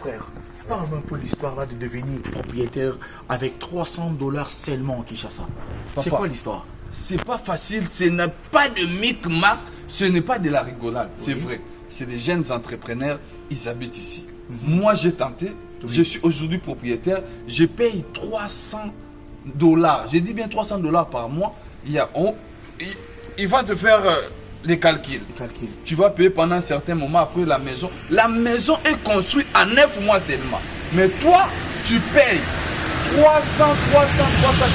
frère, parle-moi un peu l'histoire là de devenir propriétaire avec $300 seulement en Kinshasa. C'est quoi l'histoire? C'est pas facile, ce n'est pas de micmac, ce n'est pas de la rigolade, c'est vrai. C'est des jeunes entrepreneurs, ils habitent ici. Moi, j'ai tenté, je suis aujourd'hui propriétaire, je paye $300. Je dis bien $300 par mois. Il va te faire les calculs. Tu vas payer pendant un certain moment après la maison. La maison est construite en 9 mois seulement. Mais toi, tu payes 300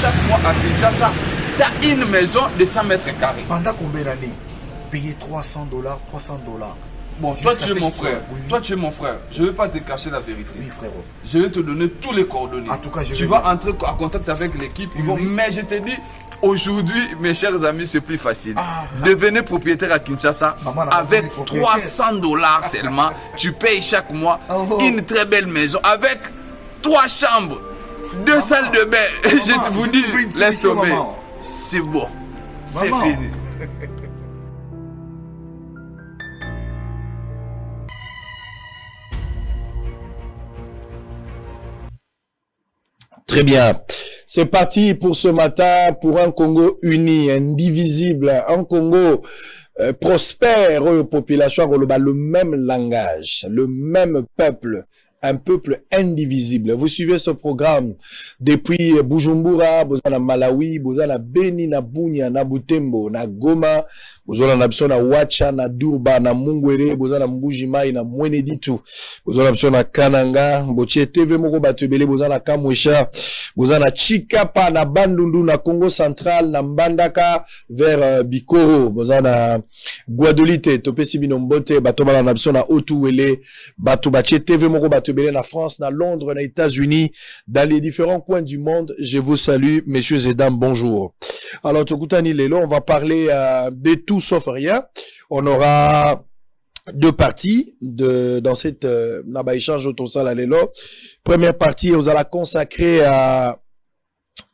chaque mois à Kinshasa. Tu as une maison de 100 mètres carrés. Pendant combien d'années? Payer $300. Bon, toi tu es mon frère. Toi tu es mon frère. Je ne vais pas te cacher la vérité. Oui, frérot. Je vais te donner tous les coordonnées. En tout cas, tu vas entrer en contact avec l'équipe. Mais je te dis, aujourd'hui, mes chers amis, c'est plus facile. Devenez propriétaire à Kinshasa avec $300 seulement. Tu payes chaque mois une très belle maison avec 3 chambres, 2 salles de bain. Je vous dis, les sommets. C'est bon. C'est fini. Très bien. C'est parti pour ce matin, pour un Congo uni, indivisible, un Congo prospère, population, le même langage, le même peuple, un peuple indivisible. Vous suivez ce programme depuis Bujumbura, Bozana Malawi, Bozana Beni, na Bunia, na Butembo, na Goma, Bozana Nabso na Wacha, na Durba, na Mungwere, Bozana Mbujimai, na Mweneditu, Bozana Nabso na Kananga, Boche TV Moko Batebele, Bozana Kamwesha, Bozana Chikapa, na Bandundu, na Congo Central, na Mbandaka, vers Bikoro, Bozana Guadolite, Topesi Binombote, Batobala Nabso na Otuwele, Batobache TV Moko Batebele, na France, na Londres, na États-Unis, dans les différents coins du monde. Je vous salue, messieurs et dames, bonjour. Alors, Tokutani Lelo, on va parler de tout sauf rien. On aura 2 parties dans cette échange autosal Lelo. Première partie, on va la consacrer à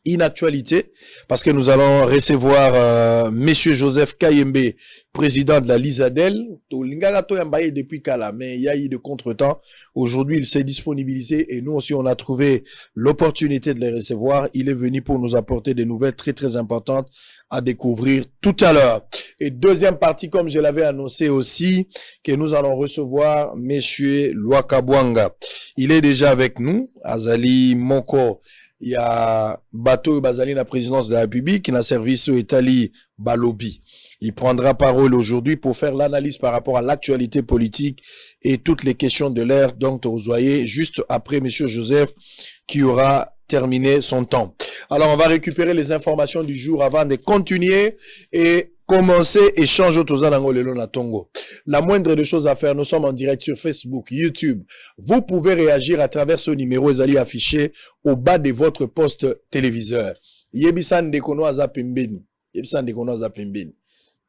une actualité, parce que nous allons recevoir Monsieur Joseph Kayembe, président de la Lisadel. Depuis Kala, mais il y a eu de contretemps. Aujourd'hui, il s'est disponibilisé et nous aussi, on a trouvé l'opportunité de les recevoir. Il est venu pour nous apporter des nouvelles très, très importantes à découvrir tout à l'heure. Et deuxième partie, comme je l'avais annoncé aussi, que nous allons recevoir Monsieur Lwakabwanga. Il est déjà avec nous, Azali Moko. Il y a Bato Bazali, la présidence de la République, qui n'a service au Italie Balobi. Il prendra parole aujourd'hui pour faire l'analyse par rapport à l'actualité politique et toutes les questions de l'ère. Donc, Tozoye, juste après Monsieur Joseph, qui aura terminé son temps. Alors, on va récupérer les informations du jour avant de continuer et commencer échange autour lelo na Tongo. La moindre des choses à faire, nous sommes en direct sur Facebook, YouTube. Vous pouvez réagir à travers ce numéro ezali affiché au bas de votre poste téléviseur. Yebisan dekono azapimbeni. Yebisan dekono azapimbeni.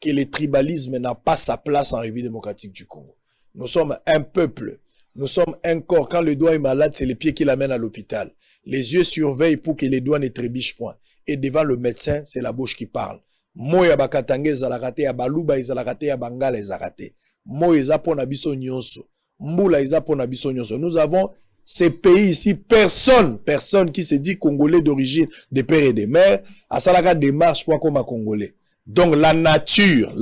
Que le tribalisme n'a pas sa place en République démocratique du Congo. Nous sommes un peuple. Nous sommes un corps. Quand le doigt est malade, c'est les pieds qui l'amènent à l'hôpital. Les yeux surveillent pour que les doigts ne trébichent point. Et devant le médecin, c'est la bouche qui parle. Moya bakatange zalakate ya baluba izalakate ya bangala izalakate. Moya zapona biso nyonso. Mbula izapona biso nyonso. Nous avons ces pays ici, personne qui se dit congolais d'origine, de père et de mère, à salaka démarche pour comme un congolais. Donc la nature,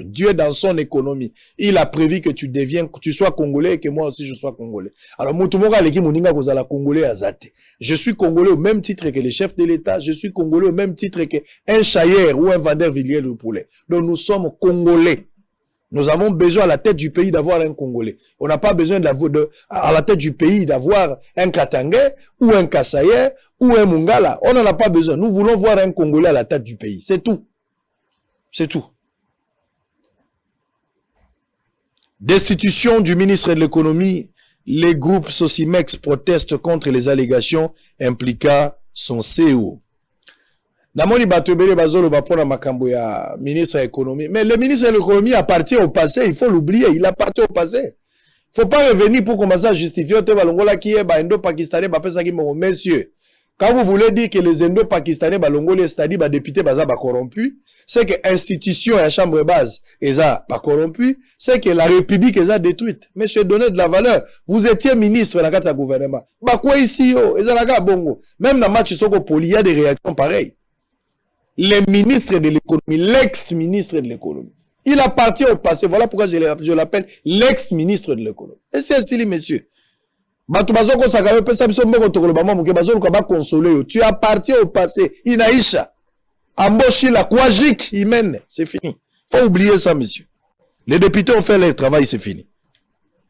Dieu dans son économie, il a prévu que tu sois congolais et que moi aussi je sois congolais. Alors mutumoka leki muninga kozala congolais azate. Je suis congolais au même titre que les chefs de l'État, je suis congolais au même titre que un chailleur ou un vendeur villiers de poulet. Donc nous sommes congolais. Nous avons besoin à la tête du pays d'avoir un Congolais. On n'a pas besoin à la tête du pays d'avoir un Katangais ou un Kassaïer ou un Mungala. On n'en a pas besoin. Nous voulons voir un Congolais à la tête du pays. C'est tout. C'est tout. Destitution du ministre de l'économie. Les groupes Sosimex protestent contre les allégations impliquant son CEO. Namoni batobele bazolo bapona makambo ya ministre de l'économie. Mais le ministre de l'économie appartient au passé. Il faut l'oublier. Il appartient au passé. Il faut pas revenir pour commencer à justifier. Te balongola qui est ba indo pakistanais ba pesa ki mo messieurs. Quand vous voulez dire que les Indo-Pakistanais, les c'est-à-dire les députés baza ba corrompus, c'est que l'institution et la chambre base est pas corrompue, c'est que la République est détruite. Monsieur, donnez de la valeur. Vous étiez ministre dans le gouvernement. Bah quoi ici, yo? Bongo. Même dans le match Poli, il y a des réactions pareilles. Les ministres de l'économie, l'ex-ministre de l'économie. Il appartient au passé. Voilà pourquoi je l'appelle l'ex-ministre de l'économie. Et c'est ainsi, messieurs. Tu appartiens au passé. Inaïcha. Amboshi la Kouajik, Imen. C'est fini. Faut oublier ça, monsieur. Les députés ont fait leur travail, c'est fini.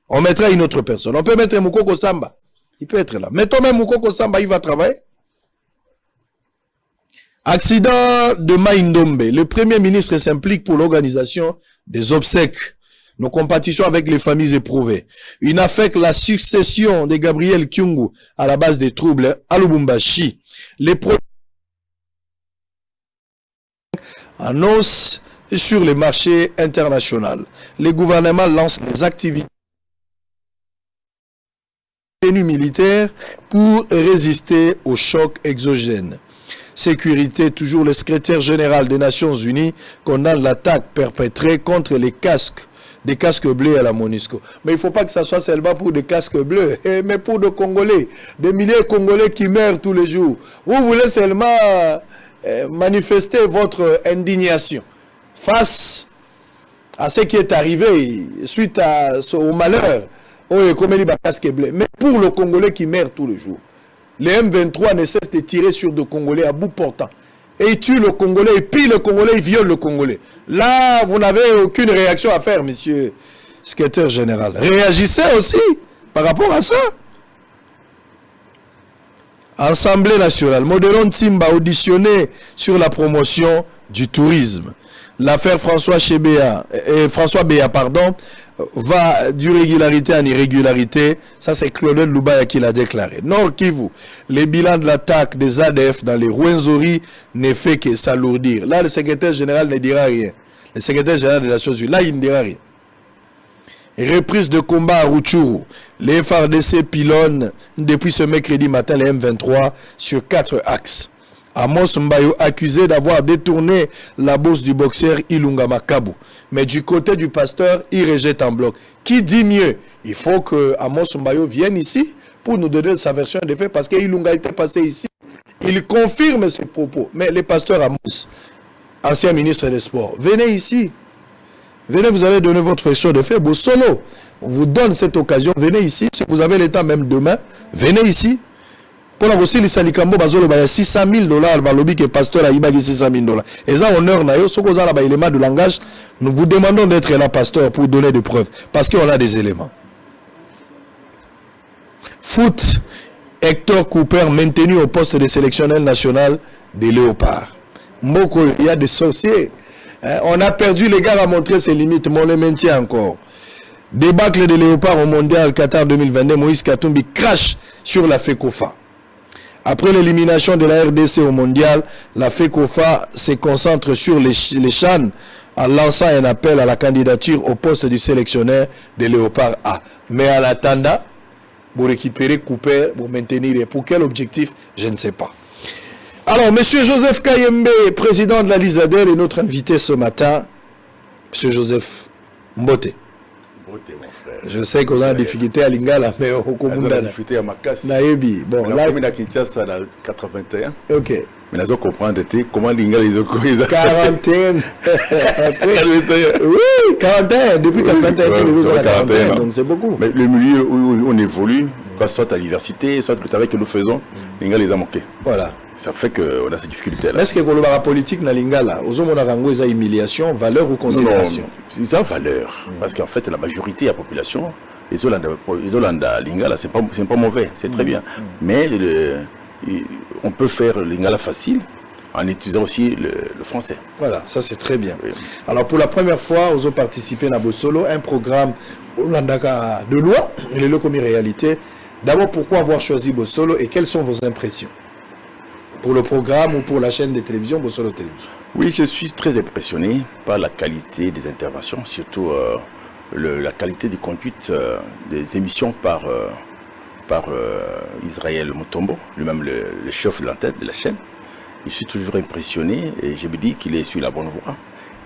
On mettra une autre personne. On peut mettre Moukoko Samba. Il peut être là. Mettons même Moukoko Samba, il va travailler. Accident de Maïndombe. Le Premier ministre s'implique pour l'organisation des obsèques. Nos compatitions avec les familles éprouvées. Une affecte la succession de Gabriel Kyungu à la base des troubles à Lubumbashi. Les annonce sur les marchés internationaux. Les gouvernements lancent les activités militaires pour résister aux chocs exogènes. Sécurité, toujours le secrétaire général des Nations Unies condamne l'attaque perpétrée contre les casques, des casques bleus à la MONUSCO. Mais il ne faut pas que ça soit seulement pour des casques bleus, mais pour des Congolais, des milliers de Congolais qui meurent tous les jours. Vous voulez seulement manifester votre indignation face à ce qui est arrivé suite au malheur, mais pour le Congolais qui meurt tous les jours. Les M23 ne cessent de tirer sur des Congolais à bout portant. Et ils tuent le Congolais, et pillent le Congolais, ils violent le Congolais. Là, vous n'avez aucune réaction à faire, monsieur secrétaire général. Réagissez aussi par rapport à ça. Assemblée nationale, Modelon Timba auditionné sur la promotion du tourisme. L'affaire François Béa, va d'irrégularité en irrégularité. Ça, c'est Claudel Loubaya qui l'a déclaré. Nord Kivu, les bilans de l'attaque des ADF dans les Rwenzori ne fait que s'alourdir. Là, le secrétaire général ne dira rien. Le secrétaire général des Nations Unies, là, il ne dira rien. Reprise de combat à Rutshuru. Les FARDC pilonnent depuis ce mercredi matin les M23 sur 4 axes. Amos Mbayo accusé d'avoir détourné la bourse du boxeur Ilunga Makabu. Mais du côté du pasteur, il rejette en bloc. Qui dit mieux? Il faut que Amos Mbayo vienne ici pour nous donner sa version des faits parce que Ilunga était passé ici. Il confirme ses propos. Mais le pasteur Amos, ancien ministre des Sports, venez ici. Venez, vous allez donner votre version de fait. Bosolo, on vous donne cette occasion. Venez ici. Si vous avez le temps, même demain, venez ici. Pour la aussi, les salikambo, bazolo, il y a $600 000, balobi que pasteur a ibagi $600 000. Et ça, honneur, na yo, ce qu'on a là, élément de langage, nous vous demandons d'être là, pasteur, pour donner des preuves. Parce qu'on a des éléments. Foot, Hector Cooper, maintenu au poste de sélectionneur national des Léopards. Mboko, il y a des sorciers. On a perdu, les gars, à montrer ses limites, mais on les maintient encore. Débâcle des Léopards au Mondial Qatar 2022, Moïse Katumbi crache sur la FECOFA. Après l'élimination de la RDC au Mondial, la FECOFA se concentre sur les CHAN en lançant un appel à la candidature au poste du sélectionneur des Léopards A. Mais en attendant, pour récupérer Cooper, pour maintenir, pour quel objectif, je ne sais pas. Alors, monsieur Joseph Kayembe, président de la Lisadel, est notre invité ce matin. Monsieur Joseph Mbote. Je sais qu'on a des difficultés à Lingala, mais au Komunda. On a des difficultés à Makassi. Naïbi. Bon, là, on a Kinshasa dans 81. Ok. Mais nous allons comprendre comment Lingala ils ont 41. Oui, 41. Depuis 41, donc c'est beaucoup. Mais le milieu où on évolue, soit à l'université, soit le travail que nous faisons, Lingala les a manqués. Voilà. Ça fait qu'on a ces difficultés-là. Est-ce que pour le politique dans Lingala, aux hommes on a humiliation, valeur ou considération? C'est ça, valeur. Parce qu'en fait, la majorité de la population, les Hollandais Lingala, c'est pas mauvais, c'est très bien. Mais on peut faire Lingala facile en utilisant aussi le français. Voilà, ça c'est très bien. Oui. Alors pour la première fois, vous avez participé à Bosolo, un programme de loi, et le comme réalité. D'abord, pourquoi avoir choisi Bosolo et quelles sont vos impressions pour le programme ou pour la chaîne de télévision Bosolo Télévision? Oui, je suis très impressionné par la qualité des interventions, surtout la qualité de conduite des émissions par par Israël Mutombo, lui-même le chef de la tête de la chaîne. Je suis toujours impressionné et je me dis qu'il est sur la bonne voie.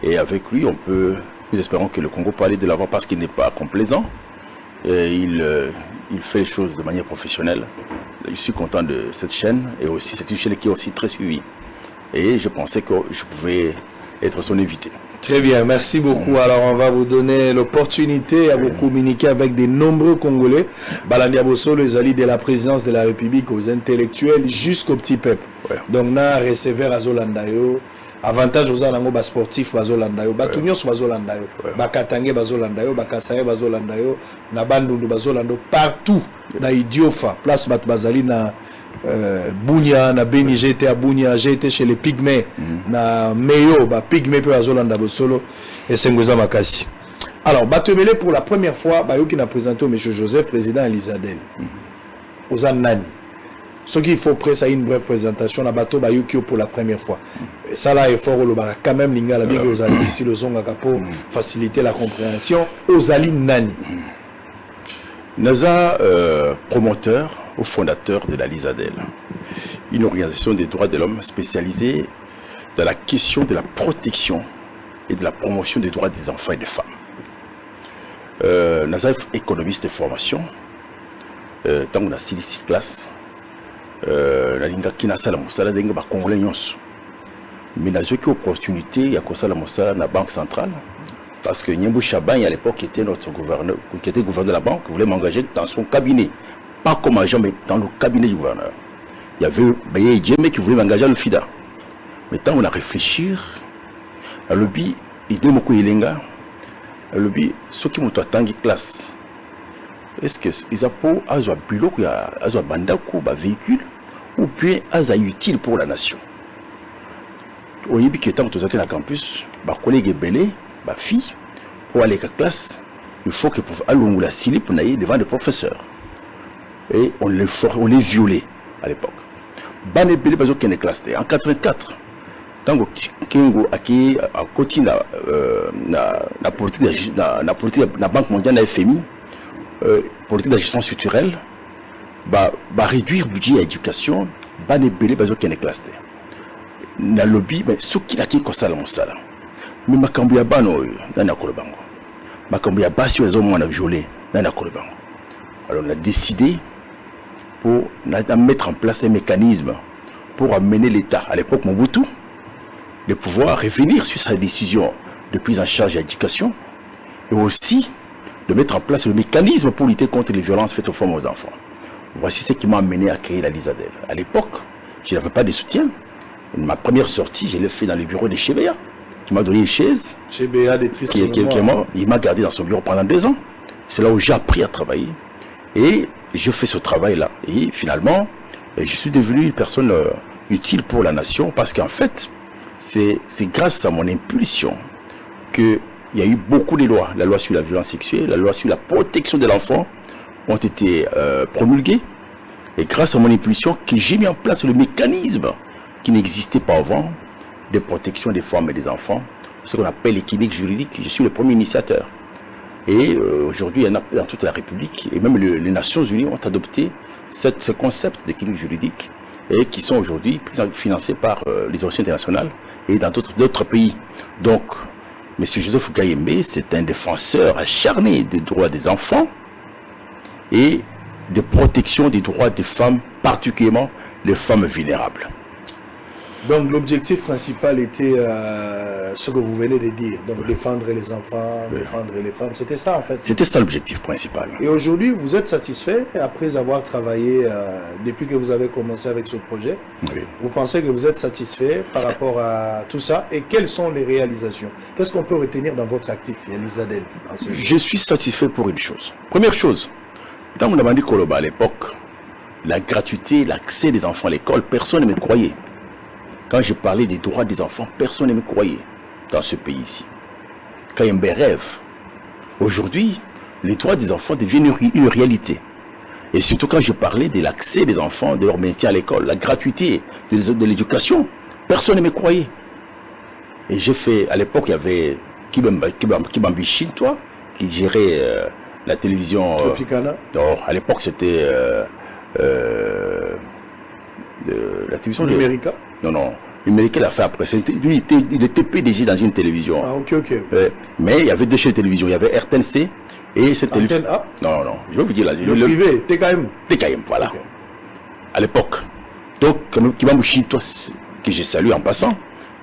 Et avec lui, nous espérons que le Congo peut aller de l'avant parce qu'il n'est pas complaisant. Et il fait les choses de manière professionnelle. Je suis content de cette chaîne et aussi c'est une chaîne qui est aussi très suivie. Et je pensais que je pouvais être son invité. Très bien, merci beaucoup. Alors, on va vous donner l'opportunité à vous communiquer avec de nombreux Congolais. Balandi Abosso, les alliés de la présidence de la République, aux intellectuels, jusqu'au petit peuple. Ouais. Donc, na recevoir à Zolandayo. Avantage aux alango bas sportifs bazolandayo, batunyo bazolandayo, bakatange bazolandayo, bakasaye bazolandayo, na bandundu bazolando partout na Idiofa, place bat bazali na Bunia, na Beni, j'ai été à Bunia, j'ai été chez les Pygmées, na Meyo, ba Pygmée pe bazolanda bosolo et Sengoza Makasi. Alors, Batemele pour la première fois, Bayoki n'a présenté au monsieur Joseph, président Elizadel. Aux Nani. Ce qu'il faut presser une brève présentation, la bateau Bayuki pour la première fois. Et ça là est fort au quand même l'ingala bien aux alliés ici le zonga pour faciliter la compréhension aux alliés Nani. Naza promoteur ou fondateur de la Lizadel, une organisation des droits de l'homme spécialisée dans la question de la protection et de la promotion des droits des enfants et des femmes. Naza économiste de formation, tant qu'on a 6 classes. La linga kina sala musala denga ba congolais nyonso mais na zoki opportunité ya kosala musala na banque centrale parce que Nyembo Chabani à l'époque était notre gouverneur qui était gouverneur de la banque voulait m'engager dans son cabinet pas comme agent mais dans le cabinet du gouverneur. Il y avait Baye Djemé qui voulait m'engager à le FIDA mais tant on a réfléchir à lobby idée moko yelenga à lobby ceux qui m'ont attendu classe. Est-ce que ils ont pour azwa biloko ya azwa bandako ba véhicule ou bien azwa utile pour la nation. Au début que tant que tu étais dans campus, ba collègue belé, ba fille pour aller à classe, il faut que pour aller la slip naïe devant les professeurs. Et on les violait à l'époque. Ba ne belé bazo kene classe en 84. Tango Kengo aki à côté na politique na banque mondiale na FMI politique de gestion structurelle ba réduire budget à éducation ba ne belé bazo kene classe na lobby mais ce qui la qui kosala mosala mais makambo ya bano dans na kolobango makambo ya basi ozo mwana violé dans na kolobango. Alors on a décidé pour mettre en place un mécanisme pour amener l'État à l'époque Mobutu de pouvoir revenir sur sa décision de prise en charge de l'éducation et aussi de mettre en place le mécanisme pour lutter contre les violences faites aux femmes et aux enfants. Voici ce qui m'a amené à créer la Lizadel. À l'époque, je n'avais pas de soutien. Ma première sortie, je l'ai fait dans le bureau de Chebea, qui m'a donné une chaise. Chebea, des tristes mémoires. Il m'a gardé dans son bureau pendant 2 ans. C'est là où j'ai appris à travailler. Et je fais ce travail-là. Et finalement, je suis devenu une personne utile pour la nation parce qu'en fait, c'est grâce à mon impulsion que il y a eu beaucoup de lois. La loi sur la violence sexuelle, la loi sur la protection de l'enfant ont été promulguées. Et grâce à mon impulsion que j'ai mis en place le mécanisme qui n'existait pas avant de protection des femmes et des enfants, ce qu'on appelle l'équilibre juridique. Je suis le premier initiateur. Et aujourd'hui, il y en a dans toute la République, et même les Nations Unies ont adopté ce concept d'équilibre juridique et qui sont aujourd'hui financés par les organisations internationales et dans d'autres pays. Donc, M. Joseph Gayembe, c'est un défenseur acharné des droits des enfants et de protection des droits des femmes, particulièrement les femmes vulnérables. Donc l'objectif principal était ce que vous venez de dire, donc défendre les enfants, défendre les femmes, c'était ça en fait. C'était ça l'objectif principal. Et aujourd'hui, vous êtes satisfait après avoir travaillé depuis que vous avez commencé avec ce projet? Oui. Vous pensez que vous êtes satisfait par rapport à tout ça? Et quelles sont les réalisations? Qu'est-ce qu'on peut retenir dans votre actif, Elizadel? Je suis satisfait pour une chose. Première chose, dans mon amandi Koloba à l'époque, la gratuité, l'accès des enfants à l'école, personne ne me croyait. Quand je parlais des droits des enfants, personne ne me croyait dans ce pays-ci. Quand il y a un rêve, aujourd'hui, les droits des enfants deviennent une réalité. Et surtout quand je parlais de l'accès des enfants, de leur maintien à l'école, la gratuité de l'éducation, personne ne me croyait. Et j'ai fait, à l'époque, il y avait Kibambi Shintoa, qui gérait la télévision... Tropicana. À l'époque, c'était la télévision... Numérica. Non. Numérica l'a fait après. Il était PDG dans une télévision. Ah, ok. Mais il y avait deux chaînes de télévision. Il y avait RTNC et cette télévision... Non. Je vais vous dire... Le privé, TKM. TKM, voilà. Okay. À l'époque. Donc, Kibambo Shinto, que je salue en passant,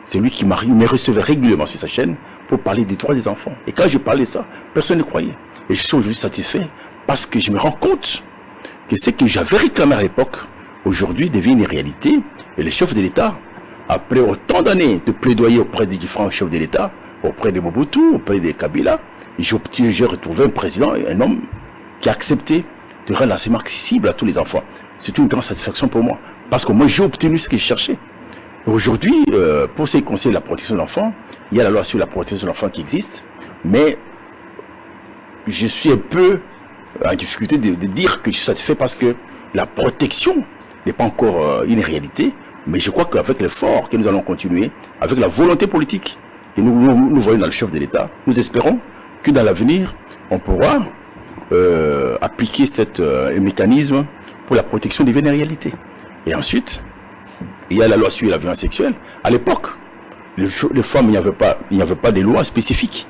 c'est lui qui me recevait régulièrement sur sa chaîne pour parler des droits des enfants. Et quand je parlais ça, personne ne croyait. Et je suis aujourd'hui satisfait parce que je me rends compte que ce que j'avais réclamé à l'époque, aujourd'hui devient une réalité. Et les chefs de l'État, après autant d'années de plaidoyer auprès des différents chefs de l'État, auprès de Mobutu, auprès de Kabila, j'ai retrouvé un président, un homme qui a accepté de rendre l'enseignement accessible à tous les enfants. C'est une grande satisfaction pour moi. Parce que moi, j'ai obtenu ce que je cherchais. Aujourd'hui, pour ce qui concerne la protection de l'enfant, il y a la loi sur la protection de l'enfant qui existe, mais je suis un peu en difficulté de dire que je suis satisfait parce que la protection n'est pas encore une réalité, mais je crois qu'avec l'effort que nous allons continuer, avec la volonté politique que nous voyons dans le chef de l'État, nous espérons que dans l'avenir, on pourra appliquer ce mécanisme pour la protection devienne une réalité. Et ensuite, il y a la loi sur la violence sexuelle. À l'époque, les femmes, il n'y avait pas de loi spécifique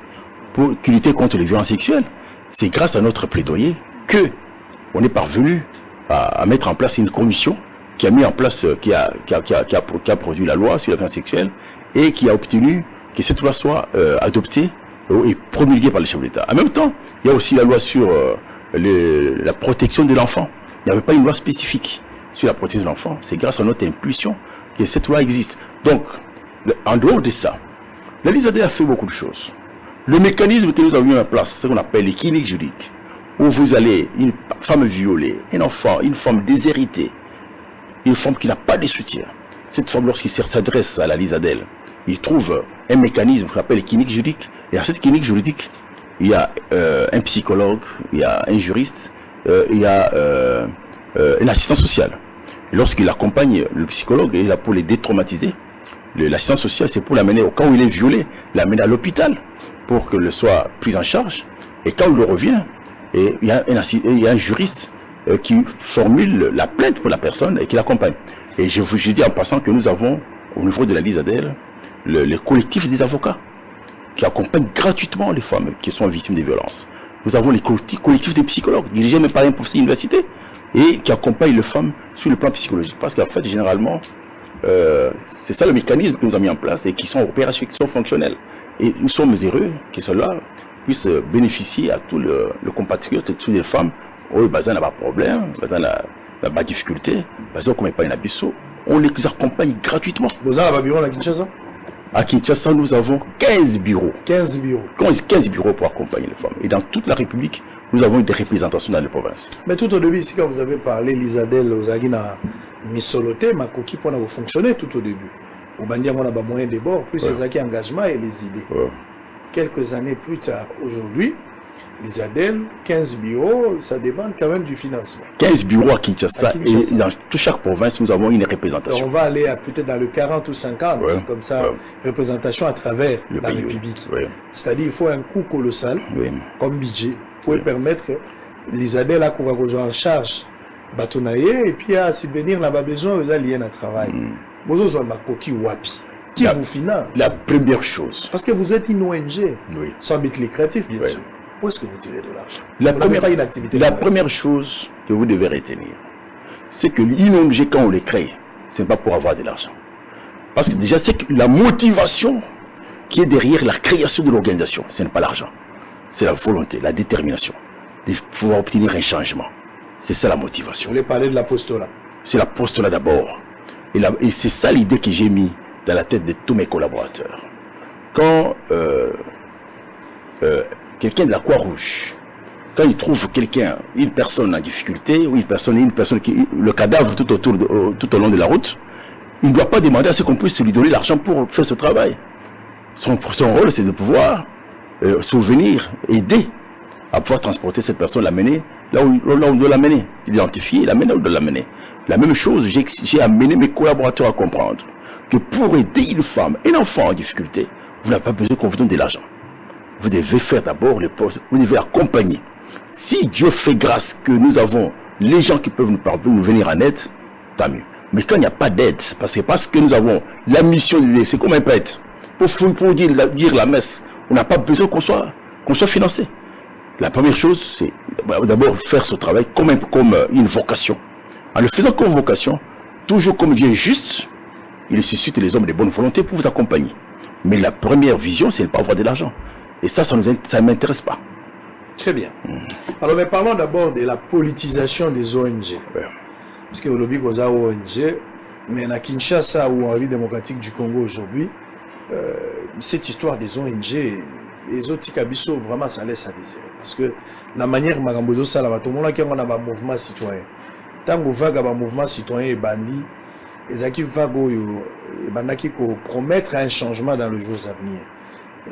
pour lutter contre les violences sexuelles. C'est grâce à notre plaidoyer que on est parvenu à mettre en place une commission qui a mis en place, qui a produit la loi sur la violence sexuelle et qui a obtenu que cette loi soit adoptée et promulguée par les chefs de l'État. En même temps, il y a aussi la loi sur la protection de l'enfant. Il n'y avait pas une loi spécifique sur la protection de l'enfant. C'est grâce à notre impulsion que cette loi existe. Donc, en dehors de ça, la LISAD a fait beaucoup de choses. Le mécanisme que nous avons mis en place, ce qu'on appelle les cliniques juridiques, où vous allez, une femme violée, un enfant, une femme déshéritée, une femme qui n'a pas de soutien. Cette femme, lorsqu'il s'adresse à la LISADEL, il trouve un mécanisme qu'on appelle les cliniques juridiques. Et dans cette clinique juridique, il y a un psychologue, il y a un juriste, il y a un assistant social. Lorsqu'il accompagne le psychologue, il est là pour les détraumatiser. L'assistant social, c'est pour l'amener au cas où il est violé, l'amener à l'hôpital pour qu'il soit pris en charge. Et quand il revient, il y a un juriste qui formule la plainte pour la personne et qui l'accompagne. Et je vous dis en passant que nous avons, au niveau de la LISADEL, le collectif des avocats qui accompagnent gratuitement les femmes qui sont victimes de violences. Nous avons les collectifs des psychologues, dirigés même par un professeur d'université, et qui accompagnent les femmes sur le plan psychologique. Parce qu'en fait, généralement, c'est ça le mécanisme que nous avons mis en place et qui sont opérationnels, qui sont fonctionnels. Et nous sommes heureux que cela puisse bénéficier à tous les compatriotes, à toutes les femmes. Oh, Bazin n'a pas de problème, Bazin n'a pas de difficulté, Bazin comme pas un abisso. On les accompagne gratuitement. Vous avez un bureau à Kinshasa? À Kinshasa, nous avons 15 bureaux. 15 bureaux. 15 bureaux pour accompagner les femmes. Et dans toute la République, nous avons des représentations dans les provinces. Mais tout au début, ici, quand vous avez parlé, LISADEL, vous avez dit, Misoloté, ma coquille pour fonctionner tout au début. Au Bandia, on a pas moyen de bord, plus ces engagement et les idées. Quelques années plus tard, aujourd'hui, LISADEL, 15 bureaux, ça dépend quand même du financement. 15 bureaux à Kinshasa, et dans toute chaque province, nous avons une représentation. Alors on va aller peut-être dans le 40 ou 50, comme ça, représentation à travers la République. C'est-à-dire, il faut un coût colossal, comme budget, pour permettre LISADEL à courir en charge, bâtonnailler, et puis à subvenir là-bas besoin aux alliés à travail. Vous avez ma coquille wapi. Qui vous finance? La première chose. Parce que vous êtes une ONG, sans but lucratif, bien sûr. Où est-ce que vous tirez de l'argent? La première chose que vous devez retenir, c'est que une ONG, quand on les crée, ce n'est pas pour avoir de l'argent. Parce que déjà, c'est que la motivation qui est derrière la création de l'organisation, ce n'est pas l'argent. C'est la volonté, la détermination de pouvoir obtenir un changement. C'est ça la motivation. Vous voulez parler de l'apostolat? C'est l'apostolat d'abord. Et c'est ça l'idée que j'ai mis dans la tête de tous mes collaborateurs. Quand quelqu'un de la Croix-Rouge, quand il trouve quelqu'un, une personne en difficulté, ou une personne qui, le cadavre tout au long de la route, il ne doit pas demander à ce qu'on puisse lui donner l'argent pour faire ce travail. Son rôle, c'est de pouvoir souvenir, aider à pouvoir transporter cette personne, l'amener là où on doit l'amener, l'identifier, l'amener là où on doit l'amener. La même chose, j'ai amené mes collaborateurs à comprendre que pour aider une femme, un enfant en difficulté, vous n'avez pas besoin qu'on vous donne de l'argent. Vous devez faire d'abord les postes, vous devez accompagner. Si Dieu fait grâce que nous avons les gens qui peuvent nous venir en aide, tant mieux. Mais quand il n'y a pas d'aide, parce que nous avons la mission d'aider, c'est comme un prêtre. Pour dire la messe, on n'a pas besoin qu'on soit financé. La première chose, c'est d'abord faire ce travail comme une vocation. En le faisant comme vocation, toujours comme Dieu est juste, il suscite les hommes de bonne volonté pour vous accompagner. Mais la première vision, c'est de ne pas avoir de l'argent. Et ça ne m'intéresse pas. Très bien. Alors, mais parlons d'abord de la politisation des ONG. Ouais. Parce que au lobby goza ONG, mais à Kinshasa ou en République démocratique du Congo aujourd'hui, cette histoire des ONG, les autres Kabiso, vraiment ça laisse à désirer. Parce que la manière Magambodo Salava, tout le monde qui a un mouvement citoyen. Tant que vague un mouvement citoyen et bandit, les acquis vagues bandaki ko promettre un changement dans les jours à venir.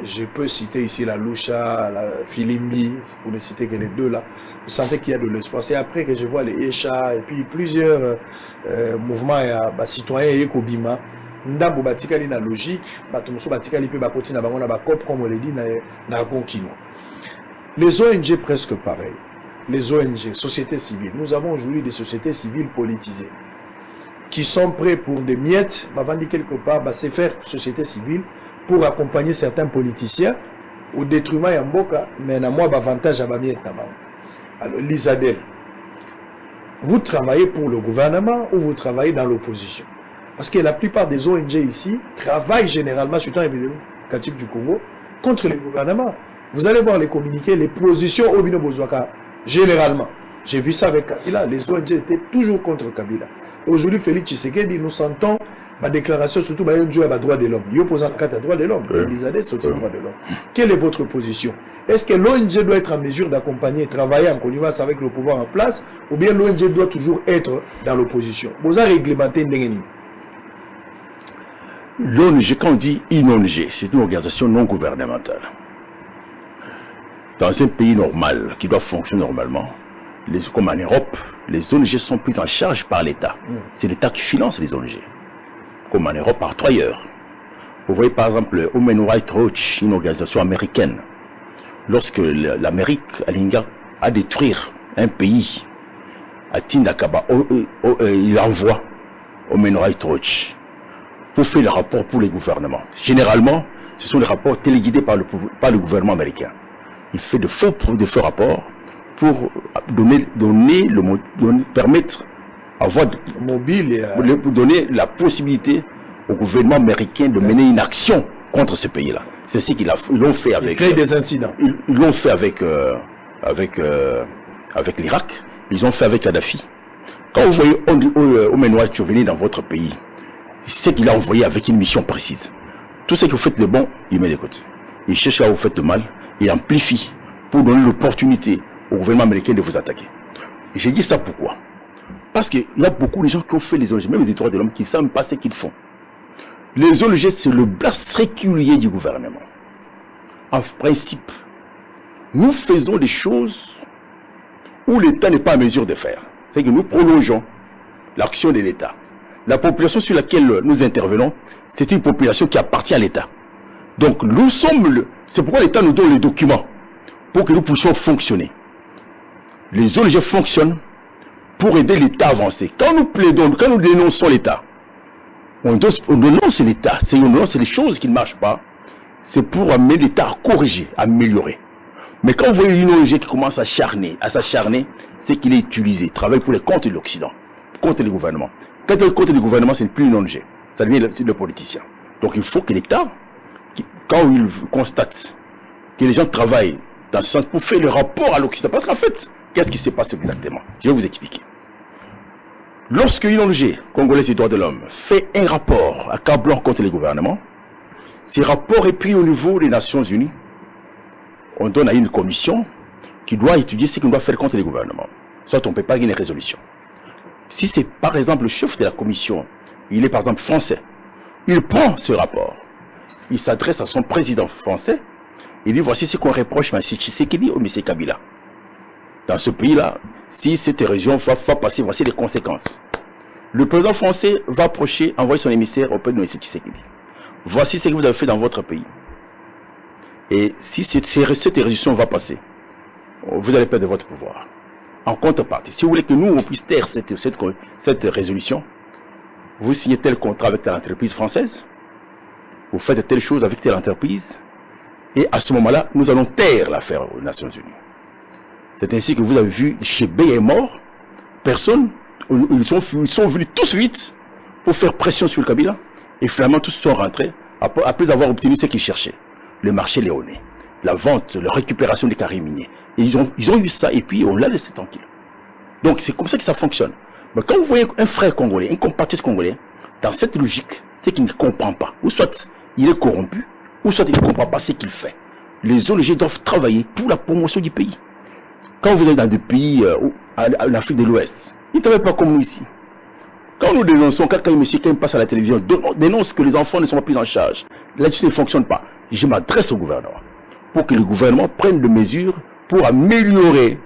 Je peux citer ici la Loucha, la Filimbi, pour ne citer que les deux là. Vous sentez qu'il y a de l'espoir. C'est après que je vois les Echa et puis plusieurs mouvements citoyens et Kobima. Ndambo batikali na logique, batumso batikali pe bakoti na bango na bakop comme on le dit na konkino. Les ONG presque pareil. Les ONG, sociétés civiles. Nous avons aujourd'hui des sociétés civiles politisées qui sont prêts pour des miettes, dit quelque part, c'est faire société civile pour accompagner certains politiciens au détriment de Mboka, mais à moi, avantage à Bamiette. Alors, l'Isadel, vous travaillez pour le gouvernement ou vous travaillez dans l'opposition? Parce que la plupart des ONG ici travaillent généralement, surtout dans les du Congo, contre le gouvernement. Vous allez voir les communiqués, les positions au Bino Bozouaka, généralement. J'ai vu ça avec Kabila. Les ONG étaient toujours contre Kabila. Aujourd'hui, Félix Tshisekedi, nous sentons ma déclaration, surtout ma droit de l'homme. Il oppose en cas droit de l'homme. Les années sont droit de l'homme. Quelle est votre position? Est-ce que l'ONG doit être en mesure d'accompagner et travailler en connivence avec le pouvoir en place, ou bien l'ONG doit toujours être dans l'opposition? Vous avez réglementé Ndengeni. L'ONG, quand on dit une ONG, c'est une organisation non gouvernementale. Dans un pays normal, qui doit fonctionner normalement, comme en Europe, les ONG sont prises en charge par l'État. C'est l'État qui finance les ONG. Comme en Europe, par 3 ailleurs. Vous voyez par exemple Human Rights Watch, une organisation américaine. Lorsque l'Amérique a détruire un pays, à Tindakaba, il envoie Human Rights Watch pour faire les rapports pour les gouvernements. Généralement, ce sont les rapports téléguidés par le gouvernement américain. Il fait de faux rapports pour permettre avoir mobile, pour donner la possibilité au gouvernement américain de mener une action contre ce pays-là. C'est ce qu'ils l'ont fait avec. Créer des incidents. Ils l'ont fait avec l'Irak. Ils ont fait avec Kadhafi. Quand vous voyez Human Rights Watch venir dans votre pays, c'est ce qu'il a envoyé avec une mission précise. Tout ce que vous faites le bon, il met de côté. Il cherche là où vous faites le mal, il amplifie pour donner l'opportunité au gouvernement américain de vous attaquer. Et j'ai dit ça pourquoi? Parce qu'il y a beaucoup de gens qui ont fait les ONG, même les droits de l'homme, qui ne savent pas ce qu'ils font. Les ONG, c'est le bras séculier du gouvernement. En principe, nous faisons des choses où l'État n'est pas en mesure de faire. C'est que nous prolongeons l'action de l'État. La population sur laquelle nous intervenons, c'est une population qui appartient à l'État. Donc nous sommes c'est pourquoi l'État nous donne les documents pour que nous puissions fonctionner. Les ONG fonctionnent pour aider l'État à avancer. Quand nous plaidons, quand nous dénonçons l'État, on dénonce l'État. On dénonce les choses qui ne marchent pas. C'est pour amener l'État à corriger, à améliorer. Mais quand vous voyez une ONG qui commence à s'acharner, c'est qu'il est utilisé, travaille pour les comptes de l'Occident, contre les gouvernements. Quand il est contre les gouvernements, ce n'est plus une ONG. Ça devient le politicien. Donc il faut que l'État, quand il constate que les gens travaillent dans ce sens pour faire le rapport à l'Occident, parce qu'en fait, qu'est-ce qui se passe exactement? Je vais vous expliquer. Lorsque une ONG congolaise des droits de l'homme fait un rapport accablant contre les gouvernements, ce rapport est pris au niveau des Nations Unies. On donne à une commission qui doit étudier ce qu'on doit faire contre les gouvernements. Soit on ne peut pas une résolution. Si c'est par exemple le chef de la commission, il est par exemple français, il prend ce rapport, il s'adresse à son président français, il dit voici ce qu'on reproche à M. Tshisekedi ou M. Kabila. Dans ce pays-là, si cette région va passer, voici les conséquences. Le président français va approcher, envoyer son émissaire auprès de M. Tshisekedi. Voici ce que vous avez fait dans votre pays. Et si cette résolution va passer, vous allez perdre votre pouvoir. En contrepartie, si vous voulez que nous, on puisse taire cette résolution, vous signez tel contrat avec telle entreprise française, vous faites telle chose avec telle entreprise, et à ce moment-là, nous allons taire l'affaire aux Nations Unies. C'est ainsi que vous avez vu, Chebé est mort, personne, ils sont venus tous vite pour faire pression sur le Kabila, et finalement tous sont rentrés après avoir obtenu ce qu'ils cherchaient, le marché léonais, la vente, la récupération des carrés miniers. Et ils ont eu ça, et puis on l'a laissé tranquille. Donc c'est comme ça que ça fonctionne. Mais quand vous voyez un frère congolais, un compatriote congolais, dans cette logique, c'est qu'il ne comprend pas. Ou soit il est corrompu, ou soit il ne comprend pas ce qu'il fait. Les ONG doivent travailler pour la promotion du pays. Quand vous êtes dans des pays, en Afrique de l'Ouest, ils ne travaillent pas comme nous ici. Quand nous dénonçons, quand quelqu'un passe à la télévision, dénonce que les enfants ne sont pas pris en charge, la justice ne fonctionne pas. Je m'adresse au gouvernement pour que le gouvernement prenne des mesures pour améliorer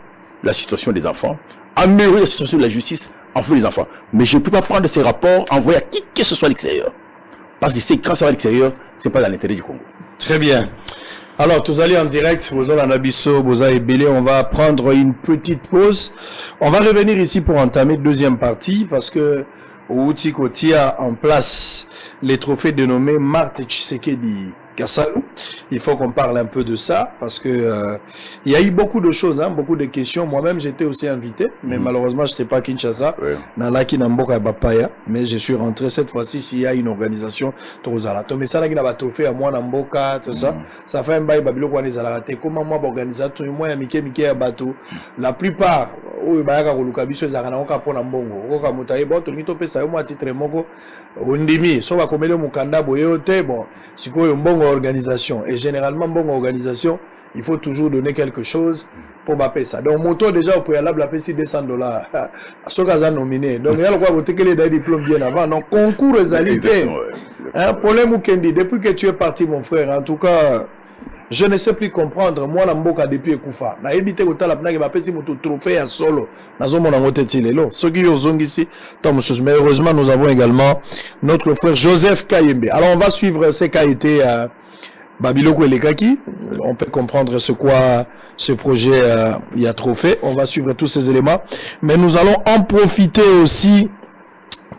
la situation des enfants, améliorer la situation de la justice en faveur des enfants. Mais je ne peux pas prendre ces rapports, envoyer à qui que ce soit à l'extérieur. Parce que c'est quand ça va à l'extérieur, ce n'est pas dans l'intérêt du Congo. Très bien. Alors, tous allez en direct, Boza Lanabiso, Boza et Bélé, on va prendre une petite pause. On va revenir ici pour entamer deuxième partie parce que Outi Kotia en place les trophées dénommés Marthe Tshisekedi Kassalu. Il faut qu'on parle un peu de ça parce que il y a eu beaucoup de choses, hein, beaucoup de questions. Moi-même, j'étais aussi invité, mais malheureusement, je n'étais pas à Kinshasa, Nalaki Namboka Bapaya, mais je suis rentré cette fois-ci s'il y a une organisation Tozala. Mais ça, là, trophée à moi Namboka, tout ça, ça fait un bail babilo kwa nezalate. Comment moi organisateur, moi ya mike ya bateau, la plupart oyo bayaka koluka biso ezaka oka pona mbongo oka mutaye bon tolingi topesa yo mwa titre moko ondimi so bakomele mukanda boye te bon sikoyo mbongo organisation et généralement mbongo organisation il faut toujours donner quelque chose pour bapesa donc moto déjà au préalable a payé $200 soka za nominé donc yalo kwa botekele da diplôme bien avant donc concours ezalité hein problème mukendi depuis que tu es parti mon frère en tout cas je ne sais plus comprendre moi na mboka depuis ekufa na ebité kotala pnaki ba pesi moto trophée ya solo nazo mona ngoteti lelo soki yo zongisi tom chose mais heureusement nous avons également notre frère Joseph Kayembe. Alors on va suivre ce qu'a été Babiloko Elekaki, on peut comprendre ce projet il y a trophée, on va suivre tous ces éléments mais nous allons en profiter aussi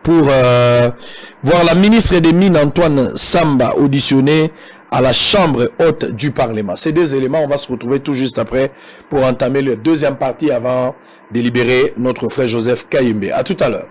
pour voir la ministre des Mines Antoine Samba auditionner à la chambre haute du Parlement. Ces deux éléments, on va se retrouver tout juste après pour entamer la deuxième partie avant de libérer notre frère Joseph Kayembe. À tout à l'heure.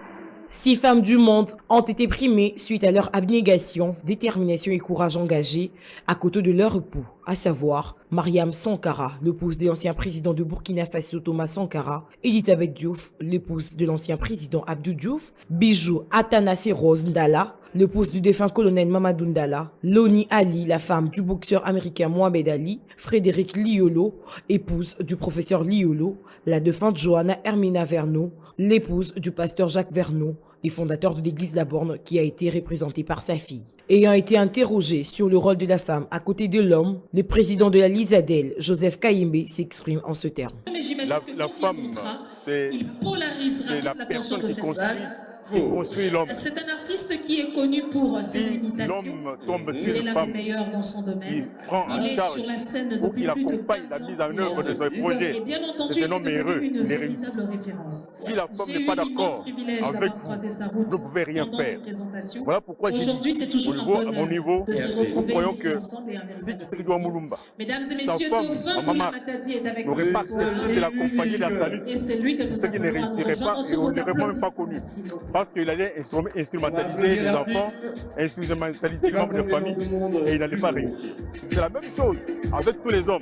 6 femmes du monde ont été primées suite à leur abnégation, détermination et courage engagé à côté de leur époux, à savoir Mariam Sankara, l'épouse de l'ancien président de Burkina Faso Thomas Sankara, Elisabeth Diouf, l'épouse de l'ancien président Abdou Diouf, Bijou Atanase Rose Ndala, l'épouse du défunt colonel Mamadou Ndala, Loni Ali, la femme du boxeur américain Mohamed Ali, Frédéric Liolo, épouse du professeur Liolo, la défunte Johanna Hermina Verneau, l'épouse du pasteur Jacques Verneau, les fondateurs de l'église La Borne qui a été représenté par sa fille. Ayant été interrogé sur le rôle de la femme à côté de l'homme, le président de la Lisadel, Joseph Kayembe, s'exprime en ce terme. La femme, c'est la personne qui construit l'homme. C'est un artiste qui est connu pour ses imitations. L'homme tombe sur il est une l'un femme des meilleurs dans son domaine. Il est sur la scène depuis plus de 15 la mise en œuvre de ce projet. Et bien entendu, C'est il un homme est heureux, devenu une il est véritable référence. Si la femme J'ai n'est pas eu l'immense d'accord privilège avec d'avoir vous, croisé sa vous route ne pouvez rien pendant faire. nos présentations. Voilà pourquoi Aujourd'hui, c'est toujours un à mon niveau, bonheur de se nous retrouver croyons ici que ensemble et un si véritable Tshisekedi plaisir. Mulumba, Mesdames et sa messieurs, femme, Dauphin Maman, Moula Matadi est avec nous n'aurait ce pas soir. accepté de l'accompagner dans sa lutte. Et c'est lui que nous Ce qui ne avons à nous réussirait rejoindre pas sur et on vos n'aurait même pas applaudissements. connu. Merci beaucoup. Parce qu'il allait instrumentaliser les enfants, instrumentaliser les membres de famille et il n'allait pas réussir. C'est la même chose avec tous les hommes.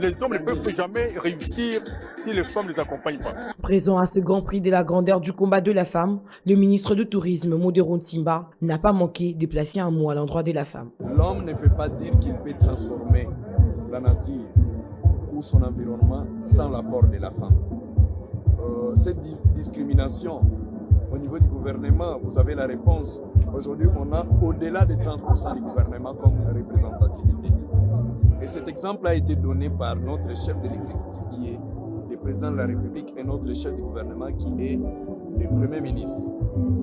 Les hommes ne peuvent jamais réussir si les femmes ne les accompagnent pas. Présent à ce grand prix de la grandeur du combat de la femme, le ministre du Tourisme, Modero Ntimba, n'a pas manqué de placer un mot à l'endroit de la femme. L'homme ne peut pas dire qu'il peut transformer la nature ou son environnement sans l'apport de la femme. Cette discrimination au niveau du gouvernement, vous avez la réponse. Aujourd'hui, on a au-delà de 30% du gouvernement comme représentativité. Et cet exemple a été donné par notre chef de l'exécutif qui est le président de la République et notre chef du gouvernement qui est le Premier ministre.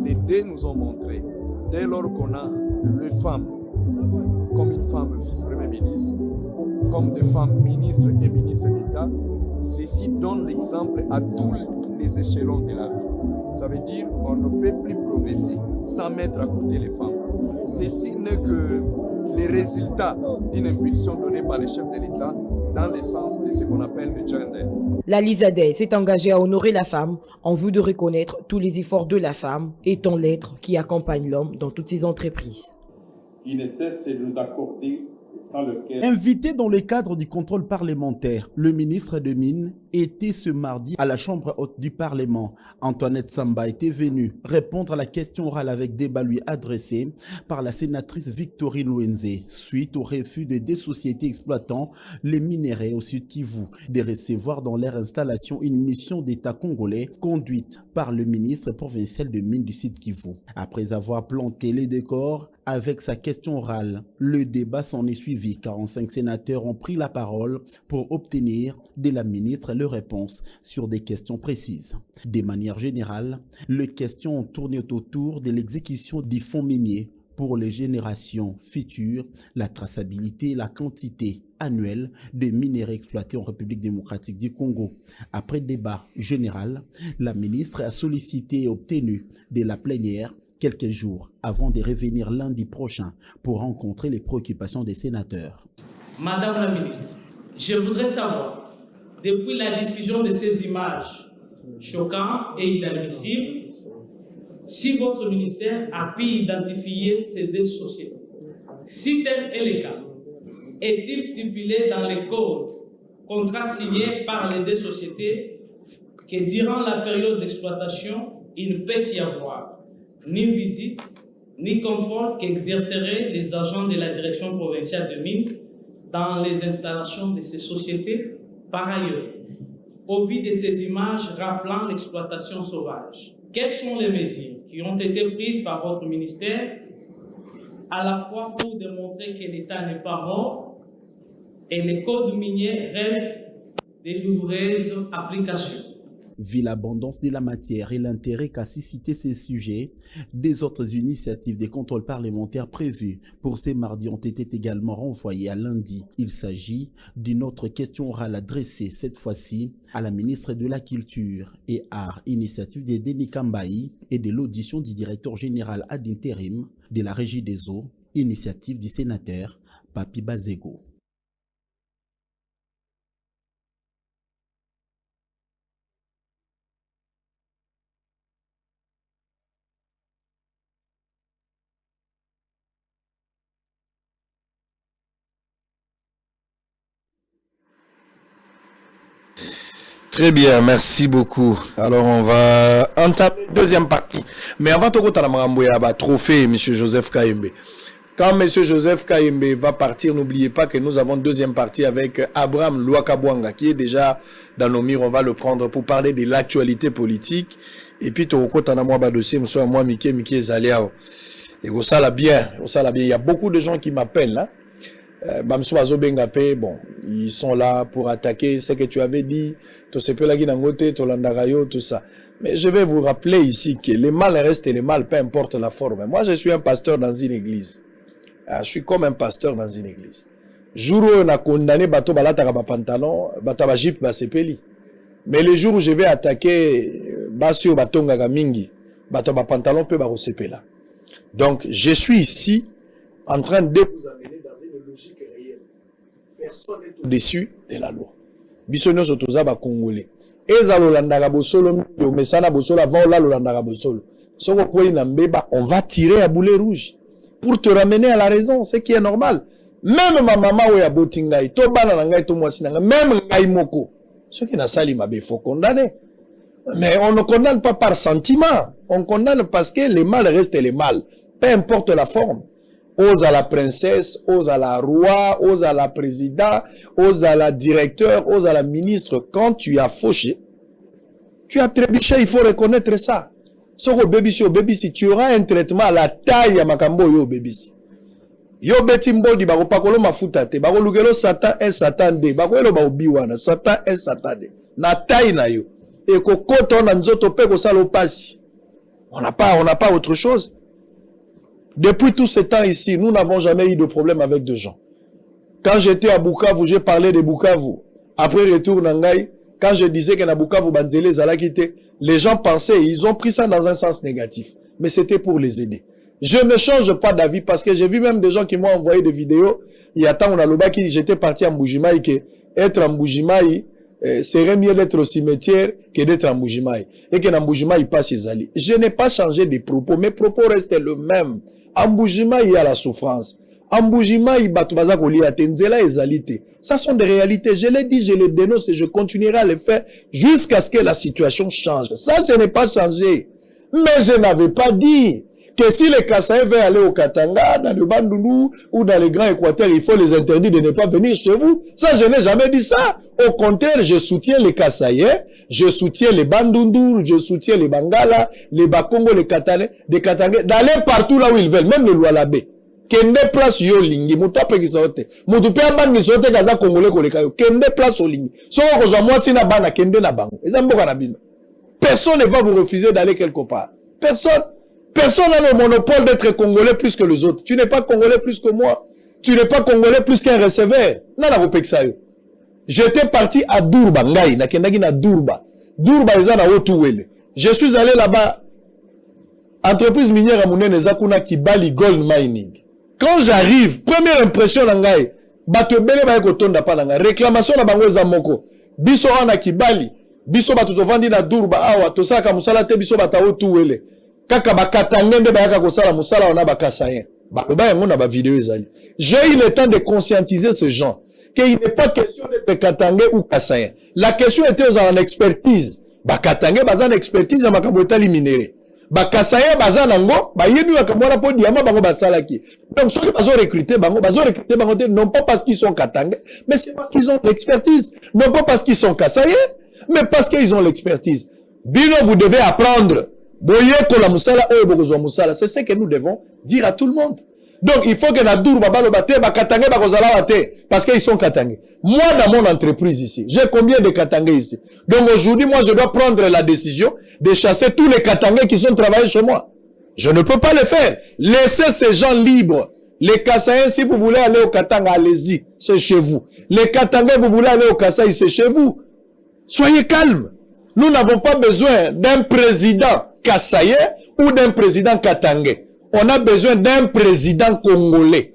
Les deux nous ont montré, dès lors qu'on a les femmes comme une femme vice-premier ministre, comme des femmes ministres et ministres d'État, Ceci donne l'exemple à tous les échelons de la vie. Ça veut dire qu'on ne peut plus progresser sans mettre à côté les femmes. Ceci n'est que les résultats d'une impulsion donnée par les chefs de l'État dans le sens de ce qu'on appelle le gender. La Lisadeh s'est engagée à honorer la femme en vue de reconnaître tous les efforts de la femme, étant l'être qui accompagne l'homme dans toutes ses entreprises. Il ne cesse de nous accorder sans lequel... Invité dans le cadre du contrôle parlementaire, le ministre des Mines était ce mardi à la Chambre haute du Parlement. Antoinette Samba était venue répondre à la question orale avec débat lui adressée par la sénatrice Victorine Louenze suite au refus de deux sociétés exploitant les minerais au Sud Kivu de recevoir dans leur installation une mission d'État congolais conduite par le ministre provincial de Mines du Sud Kivu. Après avoir planté les décors avec sa question orale, le débat s'en est suivi. 45 sénateurs ont pris la parole pour obtenir de la ministre leur réponse sur des questions précises. De manière générale, les questions ont tourné autour de l'exécution du fonds minier pour les générations futures, la traçabilité et la quantité annuelle de minerais exploités en République démocratique du Congo. Après débat général, la ministre a sollicité et obtenu de la plénière quelques jours avant de revenir lundi prochain pour rencontrer les préoccupations des sénateurs. Madame la ministre, je voudrais savoir, depuis la diffusion de ces images choquantes et inadmissibles, si votre ministère a pu identifier ces deux sociétés. Si tel est le cas, est-il stipulé dans les codes, contrats signés par les deux sociétés, que durant la période d'exploitation, il ne peut y avoir ni visite, ni contrôle qu'exerceraient les agents de la direction provinciale de mines dans les installations de ces sociétés. Par ailleurs, au vu de ces images rappelant l'exploitation sauvage, quelles sont les mesures qui ont été prises par votre ministère à la fois pour démontrer que l'État n'est pas mort et les codes miniers restent de rigoureuses applications? Vu l'abondance de la matière et l'intérêt qu'a suscité ces sujets, des autres initiatives de contrôle parlementaire prévues pour ces mardis ont été également renvoyées à lundi. Il s'agit d'une autre question orale adressée cette fois-ci à la ministre de la Culture et Arts, initiative de Denis Kambaï, et de l'audition du directeur général ad intérim de la Régie des eaux, initiative du sénateur Papi Bazego. Très bien, merci beaucoup. Alors on va entamer deuxième partie. Mais avant de parler trophée, M. Joseph Kayembe. Quand M. Joseph Kayembe va partir, n'oubliez pas que nous avons deuxième partie avec Abraham Louakabwanga, qui est déjà dans nos murs. On va le prendre pour parler de l'actualité politique. Et puis, dossier, moi, Mickey Zaliao. Et ça la bien. Il y a beaucoup de gens qui m'appellent, hein. Bon, ils sont là pour attaquer ce que tu avais dit, tout ça. Mais je vais vous rappeler ici que le mal reste le mal, peu importe la forme. Moi, je suis un pasteur dans une église. Je suis comme un pasteur dans une église. Jour où on a condamné bateau balata ba pantalon, bato ba jip ba sepeli. Mais le jour où je vais attaquer basio batonga ga mingi, bato ba pantalon peut ba sepela. Donc, je suis ici en train de vous amener dans une logique réelle. Personne n'est au-dessus de la loi. Bisonyo sotoza ba congolais. Eza lolandaka bosolo, mesana bosolo avant la lolandaka bosolo. Soko kwa ina mbeba, on va tirer à boulet rouge pour te ramener à la raison, ce qui est normal. Même ma maman ou ya botingai, to bana na ngai to mwasi na ngai, même ngai moko. Ce qui n'a sali mabe, faut condamner. Mais on ne condamne pas par sentiment, on condamne parce que le mal reste le mal, peu importe la forme. Ose à la princesse, ose à la roi, ose à la président, ose à la directeur, ose à la ministre. Quand tu as fauché, tu as trébuché, il faut reconnaître ça. Soko baby si tu auras un traitement à la taille à makambo yo baby si. Yo beti mbodi bako pakolo mafuta te, bako lugelo satan un satan de, bako elo ba obiwana, satan un satan de. Na taille na yo. Et kokoto na nzoto pe ko salo pasi. On n'a pas autre chose. Depuis tout ce temps ici, nous n'avons jamais eu de problème avec des gens. Quand j'étais à Bukavu, j'ai parlé de Bukavu. Après retour Nangai, quand je disais que Nabuka vous banzele zalakite, les gens pensaient, ils ont pris ça dans un sens négatif. Mais c'était pour les aider. Je ne change pas d'avis parce que j'ai vu même des gens qui m'ont envoyé des vidéos. Il y a tant on a le bas qui j'étais parti en Mbujimaï que être en Mbujimaï serait mieux d'être au cimetière que d'être en Mbujimaï. Et que Mbujimaï passe ses alliés. Je n'ai pas changé de propos. Mes propos restent le même. En Mbujimaï, il y a la souffrance. En Mbujimaï, Batubaza Kolia, Tenzela et Zalité. Ça sont des réalités. Je l'ai dit, je les dénonce et je continuerai à le faire jusqu'à ce que la situation change. Ça, je n'ai pas changé. Mais je n'avais pas dit que si les Kassaïens veulent aller au Katanga, dans le Bandundu ou dans les Grands Équateurs, il faut les interdire de ne pas venir chez vous. Ça, je n'ai jamais dit ça. Au contraire, je soutiens les Kassaïens, je soutiens les Bandundu, je soutiens les Bangala, les Bakongo, les Katangais, d'aller partout là où ils veulent, même le Lualabé. Kende place yo lingi, mutu apekisa ote. Mutu pe abandi sote kaza Congolais koleka yo. Kende place au lingi. Soko kozwa mwati na bana kende na bango. Eza mboka na bino. Personne ne va vous refuser d'aller quelque part. Personne. Personne n'a le monopole d'être Congolais plus que les autres. Tu n'es pas Congolais plus que moi. Tu n'es pas Congolais plus qu'un receveur. Nana kopekisa yo. J'étais parti à Durba, ngai, na kendaki na Durba. Durba eza na Otuwele. Je suis allé là-bas. Entreprise minière à Mounene Zakuna Kibali Gold Mining. Quand j'arrive, première impression ngai, bato bele ba ekotonda pa nanga. Réclamation na bango eza moko. Biso ana Kibali, biso bato tovandi na Durba awa, tosaka musala te biso bata Otuwele. Kaka bakatanga nde bayaka kosala musala wana bakasayen. Ba yango na ba vidéo ezali. J'ai eu le temps de conscientiser ces gens qu'il n'est pas question d'être katangé ou kasayen. La question était aux en expertise. Bakatangé bazan expertise ya makambo etali minéré. Bakasayen bazan nango, ba yebi makambo na po diama bango basalaki. Donc ceux qui bazo recruter bango non pas parce qu'ils sont katangé, mais c'est parce qu'ils ont l'expertise, non pas parce qu'ils sont kasayen, mais parce qu'ils ont l'expertise. Bino, vous devez apprendre. C'est ce que nous devons dire à tout le monde. Donc, il faut que Nadour Babalobate, Bakatangé, Bakozalawate, parce qu'ils sont Katangé. Moi, dans mon entreprise ici, j'ai combien de Katangé ici? Donc, aujourd'hui, moi, je dois prendre la décision de chasser tous les Katangé qui sont travaillés chez moi. Je ne peux pas le faire. Laissez ces gens libres. Les Kassaïens, si vous voulez aller au Katanga, allez-y. C'est chez vous. Les Katangé, vous voulez aller au Kassaï, c'est chez vous. Soyez calmes. Nous n'avons pas besoin d'un président Kassaïen ou d'un président katangais. On a besoin d'un président congolais.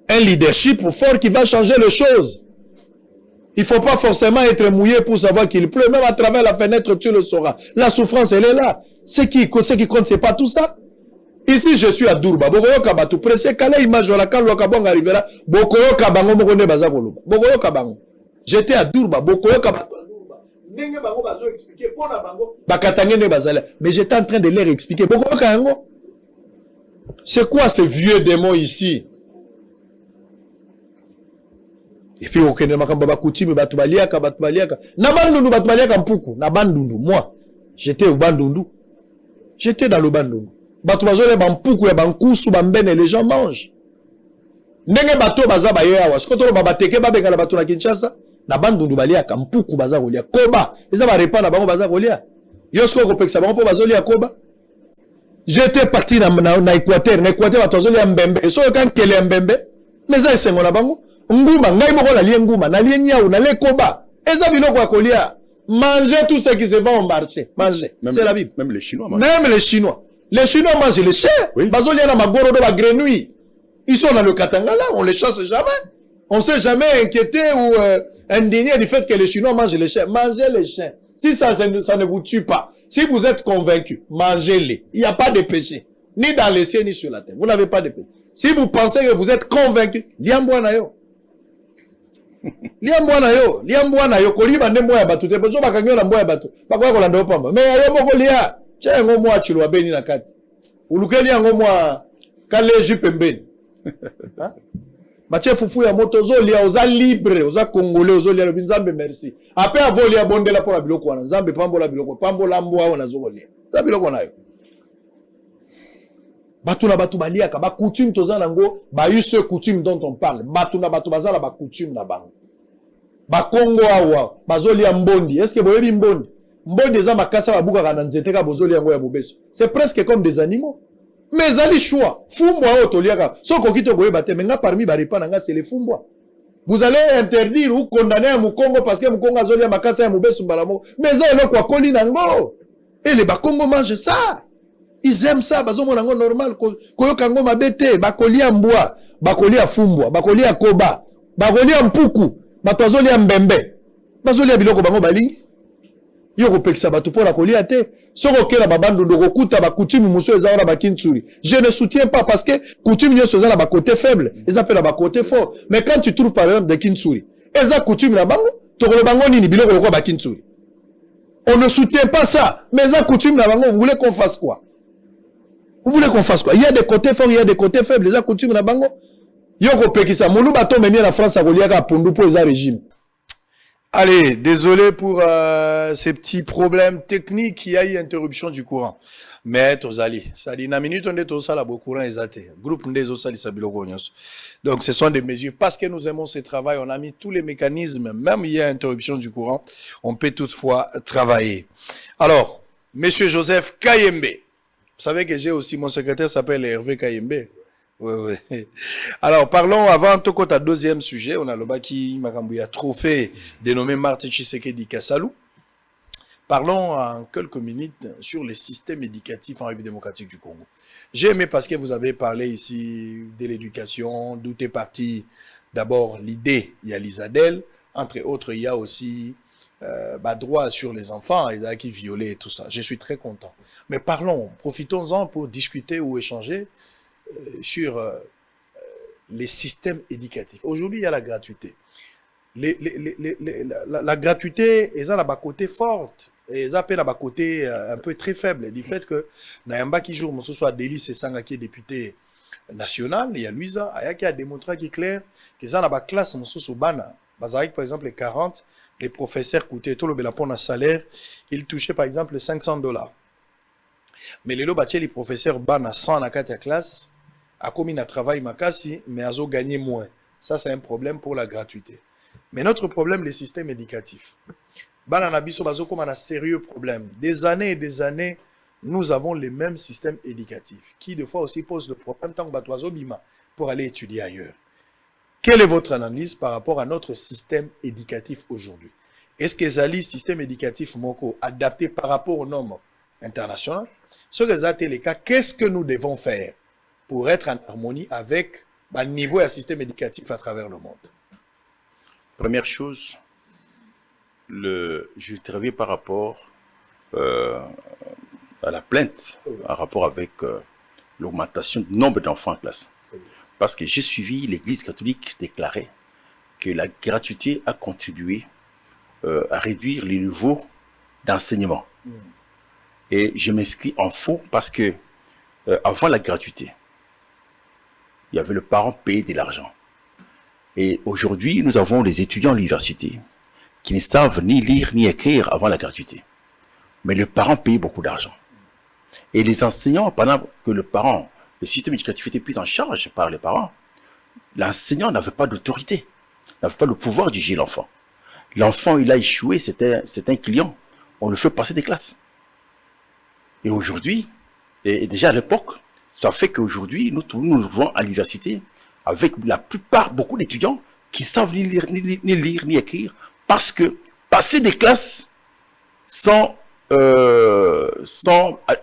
Un leadership fort qui va changer les choses. Il ne faut pas forcément être mouillé pour savoir qu'il pleut. Même à travers la fenêtre, tu le sauras. La souffrance, elle est là. Ce qui compte, c'est pas tout ça. Ici, je suis à Durba. Bokoyo Kabatu. Pressé Kale image la quand Lokabong arrivera. Bokoyo Kabango Mokone Bazakolo. Bokoyo Kabango. J'étais à Durba. Bokoyo Kabatu. Mais j'étais en train de leur expliquer. C'est quoi ce vieux démon ici? Et puis, moi, j'étais au Bandundu. J'étais dans le Bandundu. Les gens mangent. Ndenge bato baza baye awa sikotoro babateke babengala bato na Kinshasa na bandundu balia kampuku baza kolia koba eza ba repa na bango baza kolia yosko ko peksa bango po bazolia koba. J'étais parti na Équateur bato bazolia mbembe so kan kele mbembe meza esengo na bango nguma ngai moko na lie nguma na lie nyau na le koba eza biloko ya kolia. Manger tout ce qui se vend au marché, manger, c'est la Bible. Même les Chinois mangent les chairs. Oui. Bazolia na magoro do ba grenouille. Ils sont dans le Katanga là, on les chasse jamais. On ne s'est jamais inquiété ou indigné du fait que les Chinois mangent les chiens. Mangez les chiens. Si ça ne vous tue pas, si vous êtes convaincu, mangez-les. Il n'y a pas de péché. Ni dans les cieux, ni sur la terre. Vous n'avez pas de péché. Si vous pensez que vous êtes convaincu, liambwana yo. Liambwana yo. Koliba ndembo ya batu. Tepezo bakangyo na mbo ya batu. Bakwa kolanda opamba. Mais yo moko lia. Tcha ngo mwa chilwa beni na kati. Ulukeli yango mwa kaleji pembeni. Bache fufu ya moto zolia oza libre oza congolais ozolia le nzambe merci après avolia bondela pour la biloko wana nzambe pambola biloko pambola mbwa wana zolia za biloko nayo batu na batu baliaka ba coutume toza nango ba eu ce coutume dont on parle batu na batu bazala ba coutume na bango ba Congo awa bazolia mbondi est-ce que boyebi mbondi eza makasa babuka kana nzete ka bozolia ngo ya bobeso c'est presque comme des animaux. Mais ali choix. Fumbwa o toliaka. So kokito goye bate menga parmi baripa nanga c'est les fumbwa. Vous allez interdire ou condamner un Mukongo parce que Mukongo a zoli makasa ya mubesu mbalamo. Mais ça, il quoi koli nango. Et les Bakongo mangent ça. Ils aiment ça. Bazo monango normal. Koyo kango mabete. Bakoli a mboa. Bakoli a fumbwa. Bakoli a koba. Bakoli a mpuku. Batozoli a mbembe. Bazoli a biloko bango balingi. Yoko pekisa batu pour la kolia te. Soko kela babando ndoko kuta ba coutume muso ezara ba kintsuri. Je ne soutiens pas parce que coutume nyo ezara ba côté faible, ils appellent ba côté fort. Mais quand tu trouves par exemple des kintsuri, eza coutume la bango, to ko bango nini biloko ko ba kintsuri. On ne soutient pas ça, mais eza coutume la bango, vous voulez qu'on fasse quoi? Vous voulez qu'on fasse quoi? Il y a des côtés forts, il y a des côtés faibles, eza coutume la bango. Yoko pekisa mulu bato memi la France a kolia ka pondu po eza régime. Allez, désolé pour ces petits problèmes techniques, il y a eu interruption du courant. Mais tozali, ça dit, na minute on est au sala le courant exaté. Groupe ndezo sali sabiloko nyos. Donc ce sont des mesures parce que nous aimons ce travail, on a mis tous les mécanismes, même il y a interruption du courant, on peut toutefois travailler. Alors, monsieur Joseph Kayembe. Vous savez que j'ai aussi mon secrétaire s'appelle Hervé Kayembe. Oui, oui. Alors, parlons avant tout à deuxième sujet. On a le Baki Makambouya trophée dénommé Martin Tshisekedi Kassalou. Parlons en quelques minutes sur le système éducatif en République démocratique du Congo. J'ai aimé parce que vous avez parlé ici de l'éducation, d'où est parti d'abord l'idée, il y a l'ISADEL, entre autres, il y a aussi droit sur les enfants, ils ont qui violé et tout ça. Je suis très content. Mais parlons, profitons-en pour discuter ou échanger sur les systèmes éducatifs. Aujourd'hui, il y a la gratuité. La gratuité, ils ont la côté forte. Et ils appellent la côté un peu très faible. Du fait que, Nayamba qui joue, ce soit Delis et Sanga qui est député national, il y a Luisa, qui a démontré qui est clair, qu'ils ont la classe, au Bana. Par exemple, les 40, les professeurs coûtaient tout le belapon à salaire, ils touchaient par exemple $500. Mais les professeurs Bana 100 dans la classe, a commis un travail makasi, mais a gagné moins. Ça, c'est un problème pour la gratuité. Mais notre problème, les systèmes éducatifs. Bananabiso bazo comme un sérieux problème. Des années et des années, nous avons les mêmes systèmes éducatifs qui, des fois, aussi posent le problème tant que batoizo bima pour aller étudier ailleurs. Quelle est votre analyse par rapport à notre système éducatif aujourd'hui? Est-ce que Zali, système éducatif moko, adapté par rapport aux normes internationales? Ce que ça les cas, qu'est-ce que nous devons faire pour être en harmonie avec le niveau et le système éducatif à travers le monde? Première chose, je travaille par rapport à la plainte, en rapport avec l'augmentation du nombre d'enfants en classe. Parce que j'ai suivi l'Église catholique déclarer que la gratuité a contribué à réduire les niveaux d'enseignement. Et je m'inscris en faux parce que avant la gratuité, il y avait le parent payé de l'argent. Et aujourd'hui, nous avons des étudiants à l'université qui ne savent ni lire ni écrire avant la gratuité. Mais le parent paye beaucoup d'argent. Et les enseignants, pendant que le système éducatif était pris en charge par les parents, l'enseignant n'avait pas d'autorité, n'avait pas le pouvoir de juger l'enfant. L'enfant, il a échoué, c'est un client. On le fait passer des classes. Et aujourd'hui, et déjà à l'époque, ça fait qu'aujourd'hui, nous vivons à l'université avec la plupart, beaucoup d'étudiants qui savent ni lire ni écrire parce que passer des classes sans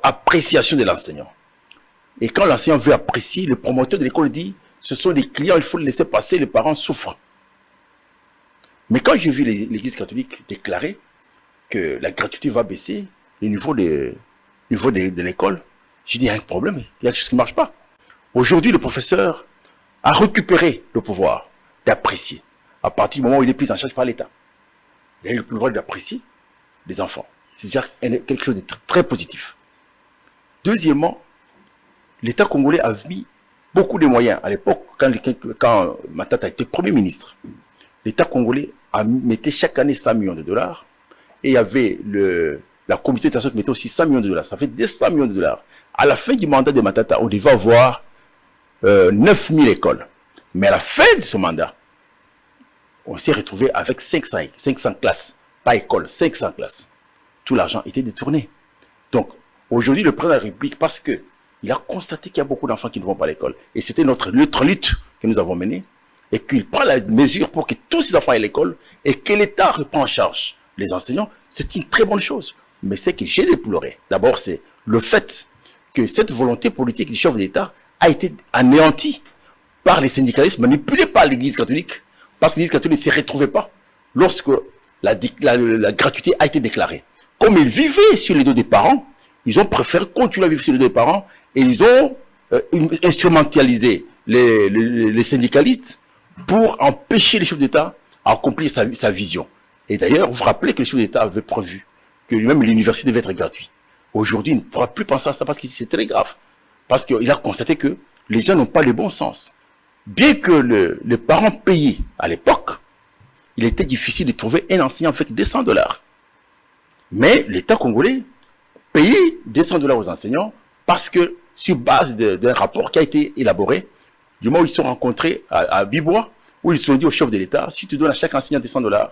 appréciation de l'enseignant. Et quand l'enseignant veut apprécier, le promoteur de l'école dit ce sont des clients, il faut les laisser passer, les parents souffrent. Mais quand j'ai vu l'Église catholique déclarer que la gratuité va baisser, le niveau de l'école, j'ai dit il y a un problème, il y a quelque chose qui ne marche pas. Aujourd'hui, le professeur a récupéré le pouvoir d'apprécier à partir du moment où il est pris en charge par l'État. Il a eu le pouvoir d'apprécier les enfants. C'est déjà quelque chose de très positif. Deuxièmement, l'État congolais a mis beaucoup de moyens. À l'époque, quand Matata était Premier ministre, l'État congolais a mis chaque année $100 millions. Et il y avait la communauté internationale qui mettait aussi $100 millions. Ça fait $200 millions. À la fin du mandat de Matata, on devait avoir 9000 écoles. Mais à la fin de ce mandat, on s'est retrouvé avec 500 classes. Pas école, 500 classes. Tout l'argent était détourné. Donc, aujourd'hui, le président de la République, parce qu'il a constaté qu'il y a beaucoup d'enfants qui ne vont pas à l'école, et c'était notre lutte que nous avons menée, et qu'il prend la mesure pour que tous ces enfants aient l'école et que l'État reprend en charge les enseignants, c'est une très bonne chose. Mais ce que j'ai déploré, d'abord, c'est le fait que cette volonté politique du chef de l'État a été anéantie par les syndicalistes, manipulés par l'Église catholique, parce que l'Église catholique ne s'y retrouvait pas lorsque la gratuité a été déclarée. Comme ils vivaient sur les dos des parents, ils ont préféré continuer à vivre sur les dos des parents et ils ont instrumentalisé les syndicalistes pour empêcher le chef d'État à accomplir sa vision. Et d'ailleurs, vous vous rappelez que le chef d'État avait prévu que même l'université devait être gratuite. Aujourd'hui, il ne pourra plus penser à ça parce que c'est très grave. Parce qu'il a constaté que les gens n'ont pas le bon sens. Bien que les parents payaient à l'époque, il était difficile de trouver un enseignant avec $200. Mais l'État congolais payait $200 aux enseignants parce que, sur base d'un rapport qui a été élaboré, du moment où ils se sont rencontrés à Bibois, où ils se sont dit au chef de l'État, si tu donnes à chaque enseignant $200,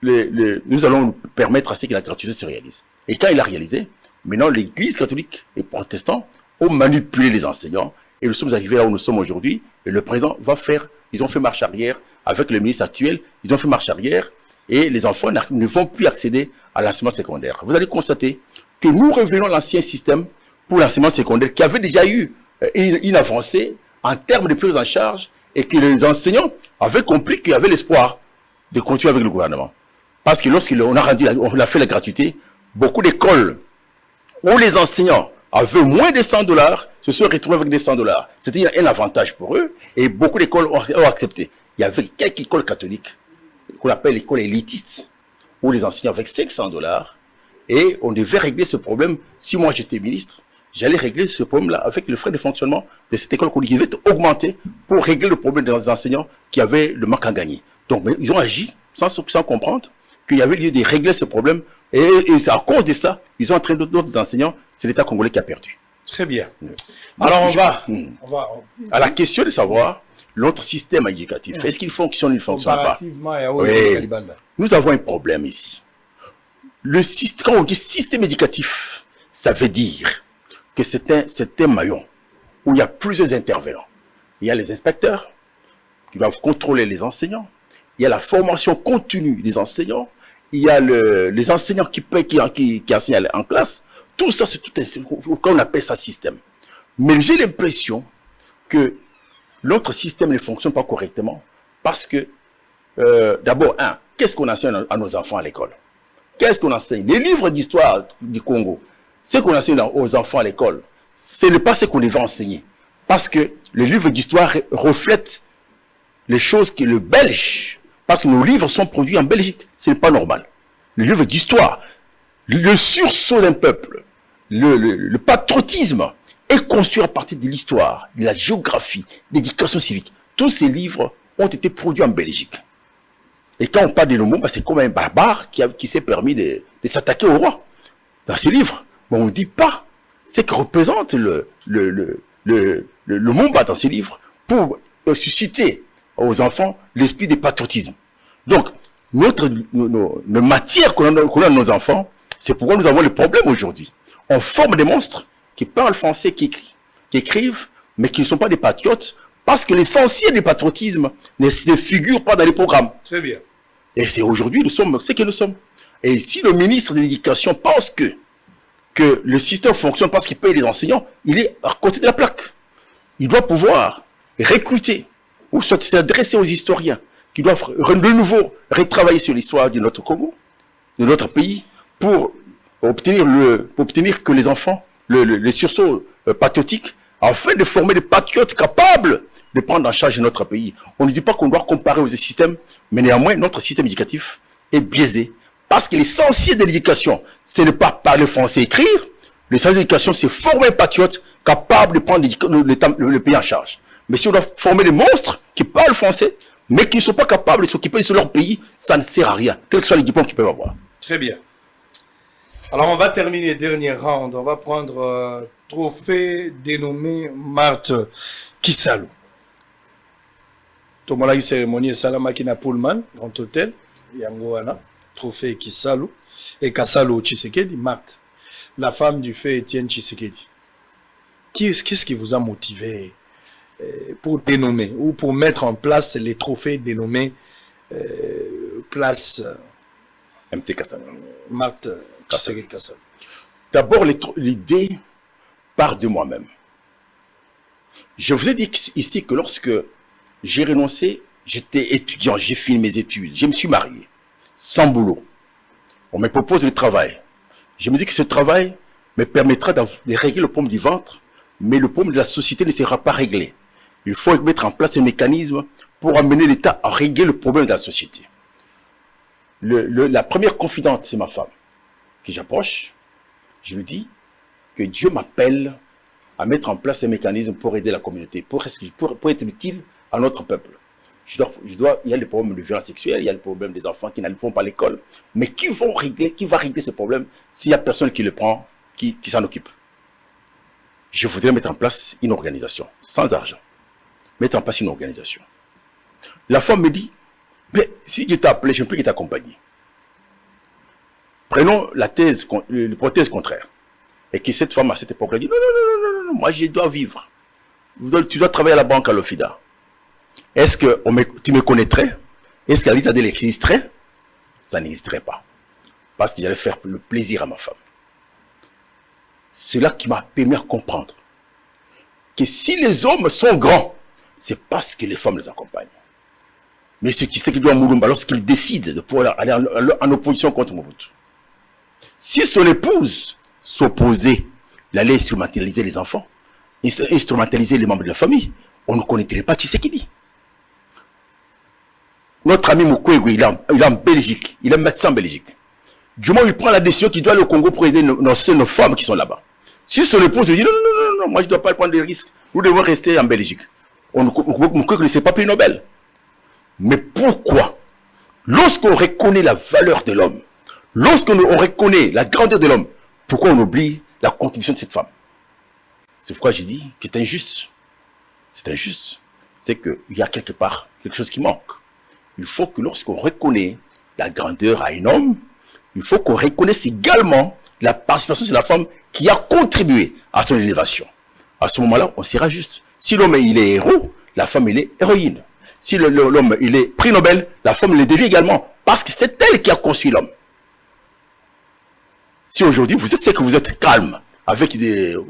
nous allons permettre à ce que la gratuité se réalise. Et quand il a réalisé, maintenant l'Église catholique et protestants ont manipulé les enseignants et nous sommes arrivés là où nous sommes aujourd'hui et le président va faire, ils ont fait marche arrière avec le ministre actuel, ils ont fait marche arrière et les enfants ne vont plus accéder à l'enseignement secondaire. Vous allez constater que nous revenons à l'ancien système pour l'enseignement secondaire qui avait déjà eu une avancée en termes de prise en charge et que les enseignants avaient compris qu'il y avait l'espoir de continuer avec le gouvernement. Parce que lorsqu'on a fait la gratuité, beaucoup d'écoles où les enseignants avaient moins de $100 se sont retrouvés avec des $100. C'était un avantage pour eux et beaucoup d'écoles ont accepté. Il y avait quelques écoles catholiques qu'on appelle l'école élitiste où les enseignants avaient $500 et on devait régler ce problème. Si moi j'étais ministre, j'allais régler ce problème-là avec le frais de fonctionnement de cette école qui devait augmenter pour régler le problème des enseignants qui avaient le manque à gagner. Donc ils ont agi sans comprendre qu'il y avait lieu de régler ce problème. Et c'est à cause de ça, ils ont entraîné d'autres enseignants. C'est l'État congolais qui a perdu. Très bien. Alors on va à la question de savoir notre système éducatif. Est-ce qu'il fonctionne ou il ne fonctionne pas? Oui. Nous avons un problème ici. Quand on dit système éducatif, ça veut dire que c'est un maillon où il y a plusieurs intervenants. Il y a les inspecteurs qui doivent contrôler les enseignants. Il y a la formation continue des enseignants. Il y a les enseignants qui enseignent en classe. Tout ça, c'est tout on appelle ça système. Mais j'ai l'impression que notre système ne fonctionne pas correctement parce que, d'abord, qu'est-ce qu'on enseigne à nos enfants à l'école? Qu'est-ce qu'on enseigne? Les livres d'histoire du Congo, ce qu'on enseigne aux enfants à l'école, ce n'est pas ce qu'on devait enseigner. Parce que les livres d'histoire reflètent les choses que le Belge, parce que nos livres sont produits en Belgique, ce n'est pas normal. Les livres d'histoire, le sursaut d'un peuple, le patriotisme est construit à partir de l'histoire, de la géographie, de l'éducation civique. Tous ces livres ont été produits en Belgique. Et quand on parle de Lumumba, c'est comme un barbare qui s'est permis de s'attaquer au roi. Dans ce livre, mais on ne dit pas ce que représente le Lumumba dans ce livre pour susciter aux enfants l'esprit de patriotisme. Donc, nos matières qu'on a à nos enfants, c'est pourquoi nous avons le problème aujourd'hui. On forme des monstres qui parlent français, qui écrivent, mais qui ne sont pas des patriotes, parce que l'essentiel du patriotisme ne se figure pas dans les programmes. Très bien. Et c'est aujourd'hui, nous sommes ce que nous sommes. Et si le ministre de l'Éducation pense que le système fonctionne parce qu'il paye les enseignants, il est à côté de la plaque. Il doit pouvoir recruter ou soit s'adresser aux historiens qui doivent de nouveau retravailler sur l'histoire de notre Congo, de notre pays, pour obtenir que les enfants, le sursaut patriotique, afin de former des patriotes capables de prendre en charge notre pays. On ne dit pas qu'on doit comparer aux systèmes, mais néanmoins, notre système éducatif est biaisé. Parce que l'essentiel de l'éducation, ce n'est pas parler français et écrire. L'essentiel de l'éducation, c'est former un patriote capable de prendre le pays en charge. Mais si on doit former des monstres qui parlent français, mais qui ne sont pas capables de s'occuper de leur pays, ça ne sert à rien, quel que soit les diplômes qu'ils peuvent avoir. Très bien. Alors, on va terminer, dernier round. On va prendre trophée dénommé Marthe Kisalou. Tomolaki cérémonie Salamaki na Pullman, Grand Hôtel, Yangoana, trophée Kisalou. Et Kasalo Tshisekedi, Marthe, la femme du fait Étienne Tshisekedi. Qu'est-ce qui vous a motivé pour dénommer ou pour mettre en place les trophées dénommés place MT Kassal. Marthe Kassal. D'abord, l'idée part de moi-même. Je vous ai dit ici que lorsque j'ai renoncé, j'étais étudiant, j'ai fini mes études, je me suis marié, sans boulot. On me propose le travail. Je me dis que ce travail me permettra de régler le problème du ventre, mais le problème de la société ne sera pas réglé. Il faut mettre en place un mécanisme pour amener l'État à régler le problème de la société. La première confidente, c'est ma femme, que j'approche. Je lui dis que Dieu m'appelle à mettre en place un mécanisme pour aider la communauté, pour être utile à notre peuple. Il y a le problème de violence sexuelle, il y a le problème des enfants qui n'allent pas à l'école, mais qui va régler ce problème s'il n'y a personne qui le prend, qui s'en occupe. Je voudrais mettre en place une organisation, sans argent. Mettre en place une organisation. La femme me dit, mais si Dieu t'a appelé, je ne peux que t'accompagner. Prenons l'hypothèse contraire. Et que cette femme, à cette époque-là, dit, non, moi je dois vivre. Tu dois travailler à la banque à l'OFIDA. Est-ce que tu me connaîtrais? Est-ce que la liste d'elle existerait? Ça n'existerait pas. Parce que j'allais faire le plaisir à ma femme. C'est là qui m'a permis de comprendre que si les hommes sont grands, c'est parce que les femmes les accompagnent. Mais ce qui sait qu'il doit Moulumba, lorsqu'il décide de pouvoir aller en opposition contre Mobutu, si son épouse s'opposait, il allait instrumentaliser les enfants, instrumentaliser les membres de la famille, on ne connaîtrait pas Tshisekedi. Notre ami Mukwege, il est en Belgique, il est médecin en Belgique. Du moment où il prend la décision qu'il doit aller au Congo pour aider nos femmes qui sont là-bas. Si son épouse lui dit non, moi je ne dois pas prendre de risques, nous devons rester en Belgique. Mukwege ne s'est pas pris Nobel. Mais pourquoi, lorsqu'on reconnaît la valeur de l'homme, lorsqu'on reconnaît la grandeur de l'homme, pourquoi on oublie la contribution de cette femme? C'est pourquoi j'ai dit que c'est injuste. C'est injuste. C'est qu'il y a quelque part quelque chose qui manque. Il faut que lorsqu'on reconnaît la grandeur à un homme, il faut qu'on reconnaisse également la participation de la femme qui a contribué à son élévation. À ce moment-là, on sera juste. Si l'homme il est héros, la femme il est héroïne. Si l'homme il est prix Nobel, la femme le devient également. Parce que c'est elle qui a construit l'homme. Si aujourd'hui vous êtes ce que vous êtes calme, avec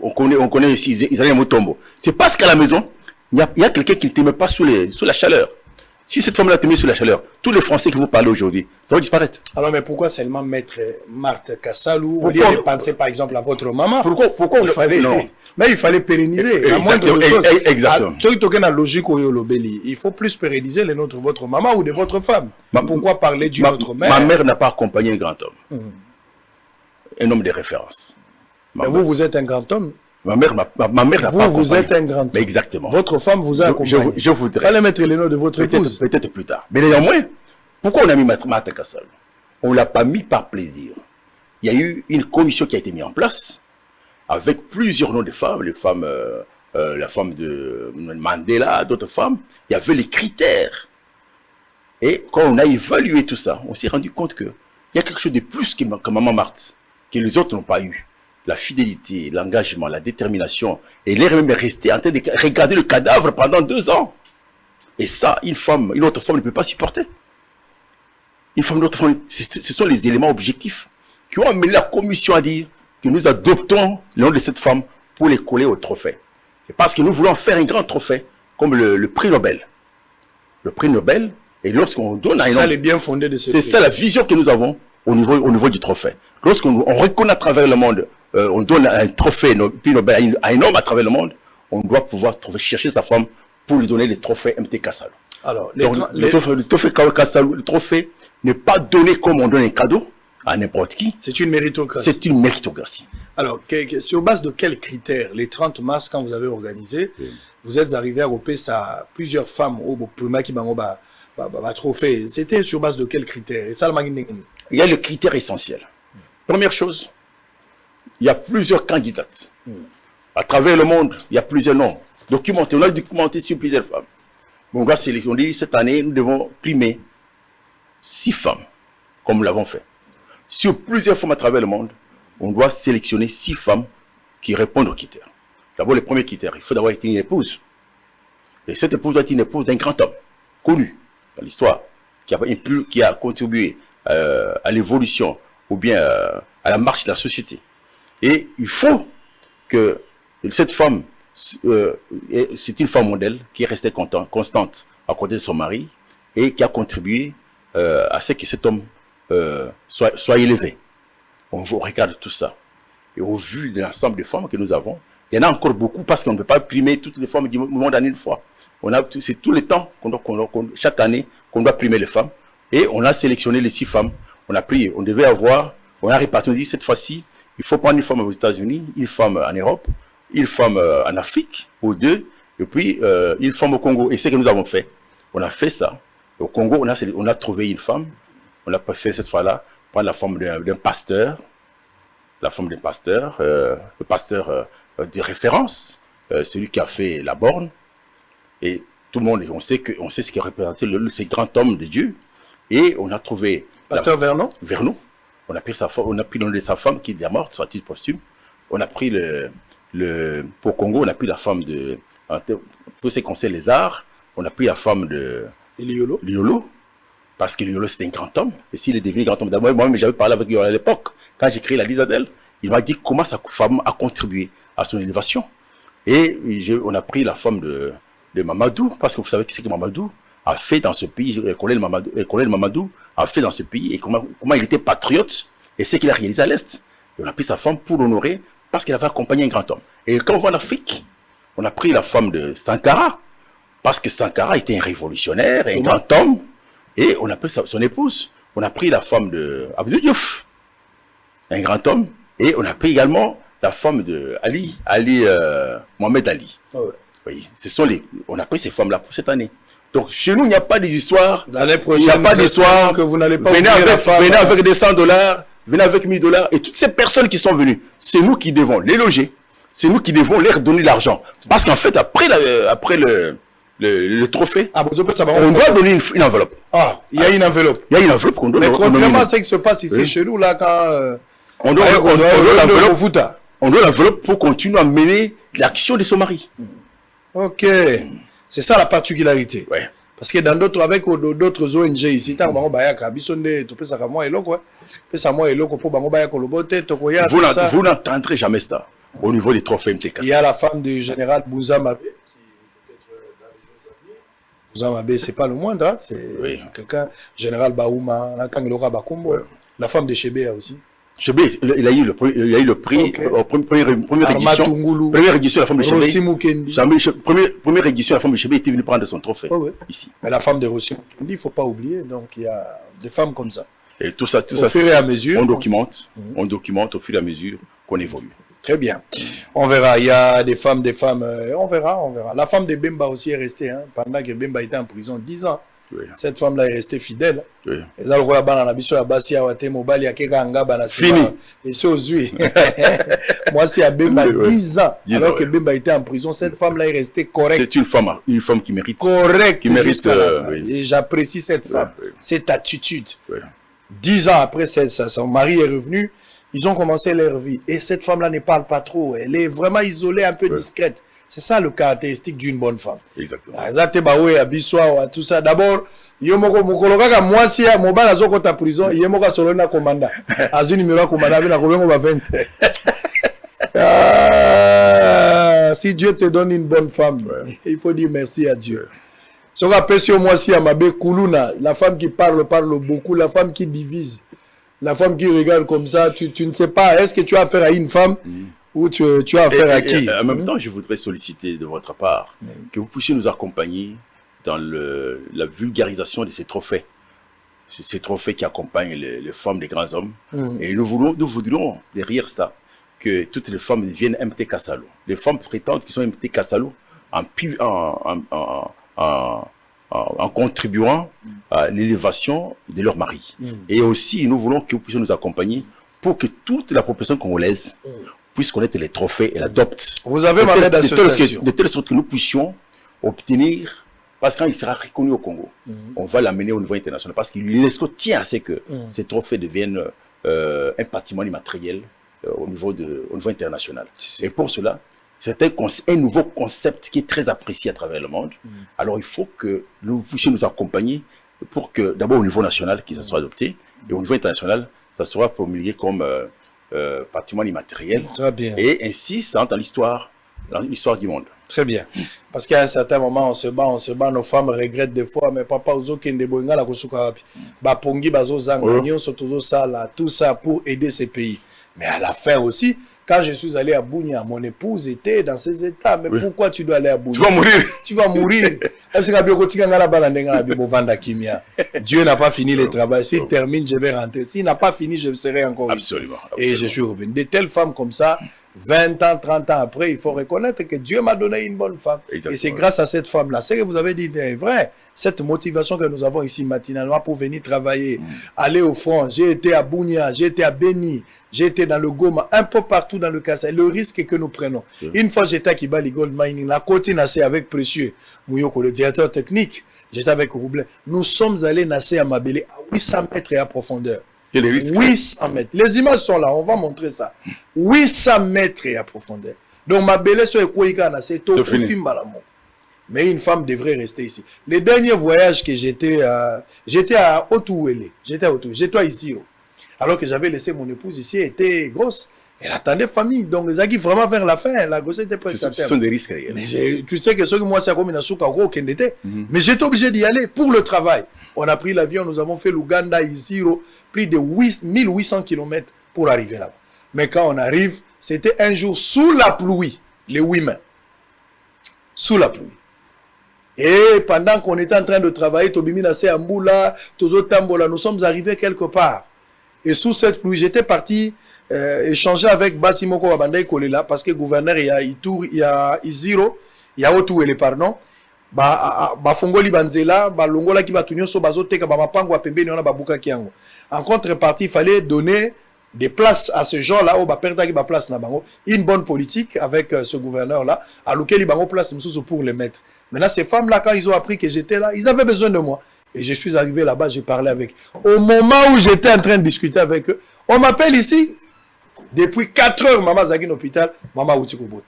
on connaît ici Israël Mutombo, c'est parce qu'à la maison, il y a quelqu'un qui ne t'aime pas sous la chaleur. Si cette femme-là te met sous la chaleur, tous les Français qui vous parlez aujourd'hui, ça va disparaître. Alors, mais pourquoi seulement mettre Marthe Kassalou au lieu de penser par exemple à votre maman? Pourquoi il fallait, non. Mais il fallait pérenniser. Exactement. Ceux qui ont la logique au Yolobeli, il faut plus pérenniser votre maman ou de votre femme. Pourquoi parler d'une autre mère? Ma mère n'a pas accompagné un grand homme. Un homme de référence. Mais vous êtes un grand homme. Ma mère n'a pas accompagné. Vous êtes un grand homme. Exactement. Votre femme vous a accompagné. Je voudrais. Il fallait mettre les noms de votre épouse. Peut-être plus tard. Mais néanmoins, pourquoi on a mis Marthe Kassalou? On ne l'a pas mis par plaisir. Il y a eu une commission qui a été mise en place avec plusieurs noms de femmes, la femme de Mandela, d'autres femmes. Il y avait les critères. Et quand on a évalué tout ça, on s'est rendu compte qu'il y a quelque chose de plus que Maman Marthe, que les autres n'ont pas eu. La fidélité, l'engagement, la détermination. Et elle est même restée en train de regarder le cadavre pendant 2 ans. Et ça, une autre femme ne peut pas supporter. Une autre femme, ce sont les éléments objectifs qui ont amené la commission à dire que nous adoptons le nom de cette femme pour les coller au trophée. C'est parce que nous voulons faire un grand trophée comme le prix Nobel. Le prix Nobel, et lorsqu'on donne à un homme, bien fondé de c'est ça la vision que nous avons au niveau du trophée. Lorsqu'on reconnaît à travers le monde, on donne un trophée prix Nobel à un homme à travers le monde, on doit pouvoir chercher sa femme pour lui donner le trophée MT Kassalou. Alors, le trophée n'est pas donné comme on donne un cadeau à n'importe qui. C'est une méritocratie. C'est une méritocratie. Alors, sur base de quels critères, les 30 mars, quand vous avez organisé, vous êtes arrivé à repérer ça plusieurs femmes au Puma qui m'ont trophée. C'était sur base de quels critères? Et ça, il y a le critère essentiel. Première chose, il y a plusieurs candidates. À travers le monde, il y a plusieurs noms. Documentés, on a documenté sur plusieurs femmes. On va sélectionner, cette année, nous devons primer 6 femmes, comme nous l'avons fait. Sur plusieurs femmes à travers le monde, on doit sélectionner 6 femmes qui répondent aux critères. D'abord, le premier critère, il faut d'abord être une épouse. Et cette épouse doit être une épouse d'un grand homme, connu dans l'histoire, qui a contribué à l'évolution ou bien à la marche de la société. Et il faut que cette femme, c'est une femme modèle qui est restée constante à côté de son mari et qui a contribué à ce que cet homme soit élevé. On regarde tout ça. Et au vu de l'ensemble des femmes que nous avons, il y en a encore beaucoup parce qu'on ne peut pas primer toutes les femmes du monde en une fois. C'est tout le temps, chaque année, qu'on doit primer les femmes. Et on a sélectionné les 6 femmes. On a réparti, on dit cette fois-ci, il faut prendre une femme aux États-Unis, une femme en Europe, une femme en Afrique, ou 2, et puis une femme au Congo. Et c'est ce que nous avons fait. On a fait ça. Au Congo, on a trouvé une femme. On a préféré cette fois-là prendre la forme d'un pasteur, le pasteur de référence, celui qui a fait la borne. Et tout le monde, on sait ce qui représentait ces grands hommes de Dieu. Et on a trouvé Pasteur Vernon. On a pris le nom de sa femme qui est déjà morte, sur titre posthume. On a pris pour Congo, on a pris la femme pour ce qui concerne les arts, on a pris la femme de Liolo, parce que Liolo c'était un grand homme. Et s'il est devenu grand homme, moi-même j'avais parlé avec lui à l'époque, quand j'ai créé la Lise d'elle, il m'a dit comment sa femme a contribué à son élévation. Et on a pris la femme de Mamadou, parce que vous savez ce que Mamadou a fait dans ce pays, le colonel Mamadou a fait dans ce pays, et comment il était patriote, et ce qu'il a réalisé à l'Est. Et on a pris sa femme pour l'honorer, parce qu'elle avait accompagné un grand homme. Et quand on va en Afrique, on a pris la femme de Sankara, parce que Sankara était un révolutionnaire, un grand homme, et on a pris son épouse. On a pris la femme de Abdou Diouf, un grand homme, et on a pris également la femme de Mohamed Ali. Oh ouais. Oui, on a pris ces femmes-là pour cette année. Donc chez nous, il n'y a pas d'histoire. L'année prochaine, il n'y a pas d'histoire que vous n'allez pas venez avec des $100, venez avec $1000. Et toutes ces personnes qui sont venues, c'est nous qui devons les loger. C'est nous qui devons leur donner l'argent. Parce qu'en fait, après le trophée, on doit donner une enveloppe. Ah, il y a une enveloppe. Il y a une enveloppe qu'on doit donner. Mais contrairement à ce qui se passe ici chez nous, là, quand on doit l'enveloppe pour continuer à mener l'action de son mari. Ok. C'est ça la particularité. Ouais. Parce que dans d'autres, avec d'autres ONG ici, tant vous n'entendrez jamais ça au niveau des trophées MTK. Il y a la femme du général Bouza Mabé, qui peut-être dans les jours à venir. Bouza Mabé, c'est pas le moindre, hein? C'est quelqu'un, général Baouma, la femme de Chébé aussi. Chébé, il a eu le prix, première édition, la femme de Chébé. Première édition, la femme de Chébé était venue prendre son trophée ici. Mais la femme de Rossi Mukendi, il ne faut pas oublier, donc il y a des femmes comme ça. Et tout ça, au fur et à mesure, on documente au fur et à mesure qu'on évolue. Très bien. On verra, il y a des femmes, on verra. La femme de Bemba aussi est restée, hein, pendant que Bemba était en prison 10 ans. Oui. Cette femme-là est restée fidèle. Oui. Fini. Et c'est aux huiles. Moi, c'est à Bemba 10 ans. Alors que Bemba était en prison, cette femme-là est restée correcte. C'est une femme qui mérite. Correcte. Qui mérite. Et j'apprécie cette femme, cette attitude. 10 ans après, son mari est revenu. Ils ont commencé leur vie. Et cette femme-là ne parle pas trop. Elle est vraiment isolée, un peu discrète. C'est ça le caractéristique d'une bonne femme. Exactement. Tout ça. D'abord, moi, si mobile a ta prison, il y a un commandant. Azul numéro commandant, si Dieu te donne une bonne femme, il faut dire merci à Dieu. Si on rappelle sur moi, si Amabé Koulouna, la femme qui parle beaucoup, la femme qui divise, la femme qui regarde comme ça, tu ne sais pas, est-ce que tu as affaire à une femme ou tu as affaire à qui? En même temps, je voudrais solliciter de votre part que vous puissiez nous accompagner dans la vulgarisation de ces trophées. Ces trophées qui accompagnent les femmes des grands hommes. Et nous voudrions, derrière ça, que toutes les femmes deviennent MT Kassalo. Les femmes prétendent qu'ils sont MT Kassalo en contribuant à l'élévation de leur mari. Et aussi, nous voulons que vous puissiez nous accompagner pour que toute la population congolaise puisse connaître les trophées et l'adopte. Vous avez ma d'association. De telle sorte que nous puissions obtenir, parce que quand il sera reconnu au Congo, on va l'amener au niveau international. Parce que l'UNESCO tient à ce que ces trophées deviennent un patrimoine immatériel au niveau international. Et pour cela, C'est un nouveau concept qui est très apprécié à travers le monde. Alors, il faut que nous puissions nous accompagner pour que, d'abord au niveau national, que ça soit adopté, et au niveau international, ça sera promulgué comme patrimoine immatériel. Très bien. Et ainsi, ça entre dans l'histoire du monde. Très bien. Parce qu'à un certain moment, on se bat, nos femmes regrettent des fois, mais papa, ozo kende boinga la kosuka wapi. Ba pongi bazo zanga, nyonso tozo sala, tout ça pour aider ces pays. Mais à la fin aussi, quand je suis allé à Bunia, mon épouse était dans ces états. Mais pourquoi tu dois aller à Bunia? Tu vas mourir. Tu vas mourir. Dieu n'a pas fini le travail. S'il termine, je vais rentrer. S'il n'a pas fini, je serai encore ici. Absolument. Et je suis revenu. De telles femmes comme ça, 20 ans, 30 ans après, il faut reconnaître que Dieu m'a donné une bonne femme. Exactement. Et c'est grâce à cette femme-là. Ce que vous avez dit est vrai. Cette motivation que nous avons ici matinalement pour venir travailler, aller au front. J'ai été à Bunia, j'ai été à Beni, j'ai été dans le Goma, un peu partout dans le Kassai. Le risque que nous prenons. Une fois, j'étais à Kibali Gold Mining, la côte nassée avec Précieux, Mouyoko, le directeur technique. J'étais avec Roublin. Nous sommes allés nasser à Mabélé à 800 mètres et à profondeur. 800 mètres. Les images sont là, on va montrer ça. 800 mètres et à profondeur. Donc Mabélé, c'est quoi il y a nassé, tout film balamon. Mais une femme devrait rester ici. Les derniers voyages que j'étais à Otouélé. J'étais ici. Alors que j'avais laissé mon épouse ici, elle était grosse. Elle attendait famille. Donc, les acquis vraiment vers la fin, la grossesse était presque à terme. Ce sont des risques réels. Mais tu sais que ce que moi, c'est comme une souka gros qu'elle était. Mais j'étais obligé d'y aller pour le travail. On a pris l'avion, nous avons fait l'Ouganda ici, plus de 1800 km pour arriver là-bas. Mais quand on arrive, c'était un jour sous la pluie, les 8 mains. Sous la pluie. Et pendant qu'on était en train de travailler, Tobimina Seamboula, Tozo Tambola, nous sommes arrivés quelque part. Et sous cette pluie, j'étais parti échanger avec Basimoko Wabandai Kolela parce que le gouverneur, il y a Itour, il y a Iziro, il y a Otouele, pardon. Fongoli Banzela, Longola qui va tenir sur Bazoteka, Mapango, Pembe, Niona Babuka Kiango. En contrepartie, il fallait donner des places à ce genre-là, où Baperda qui va place Nabango, une bonne politique avec ce gouverneur-là, à lequel il va place pour les mettre. Maintenant, ces femmes-là, quand ils ont appris que j'étais là, ils avaient besoin de moi. Et je suis arrivé là-bas, j'ai parlé avec eux. Au moment où j'étais en train de discuter avec eux, on m'appelle ici. Depuis 4 heures, maman Zagin hôpital, maman Outikobot.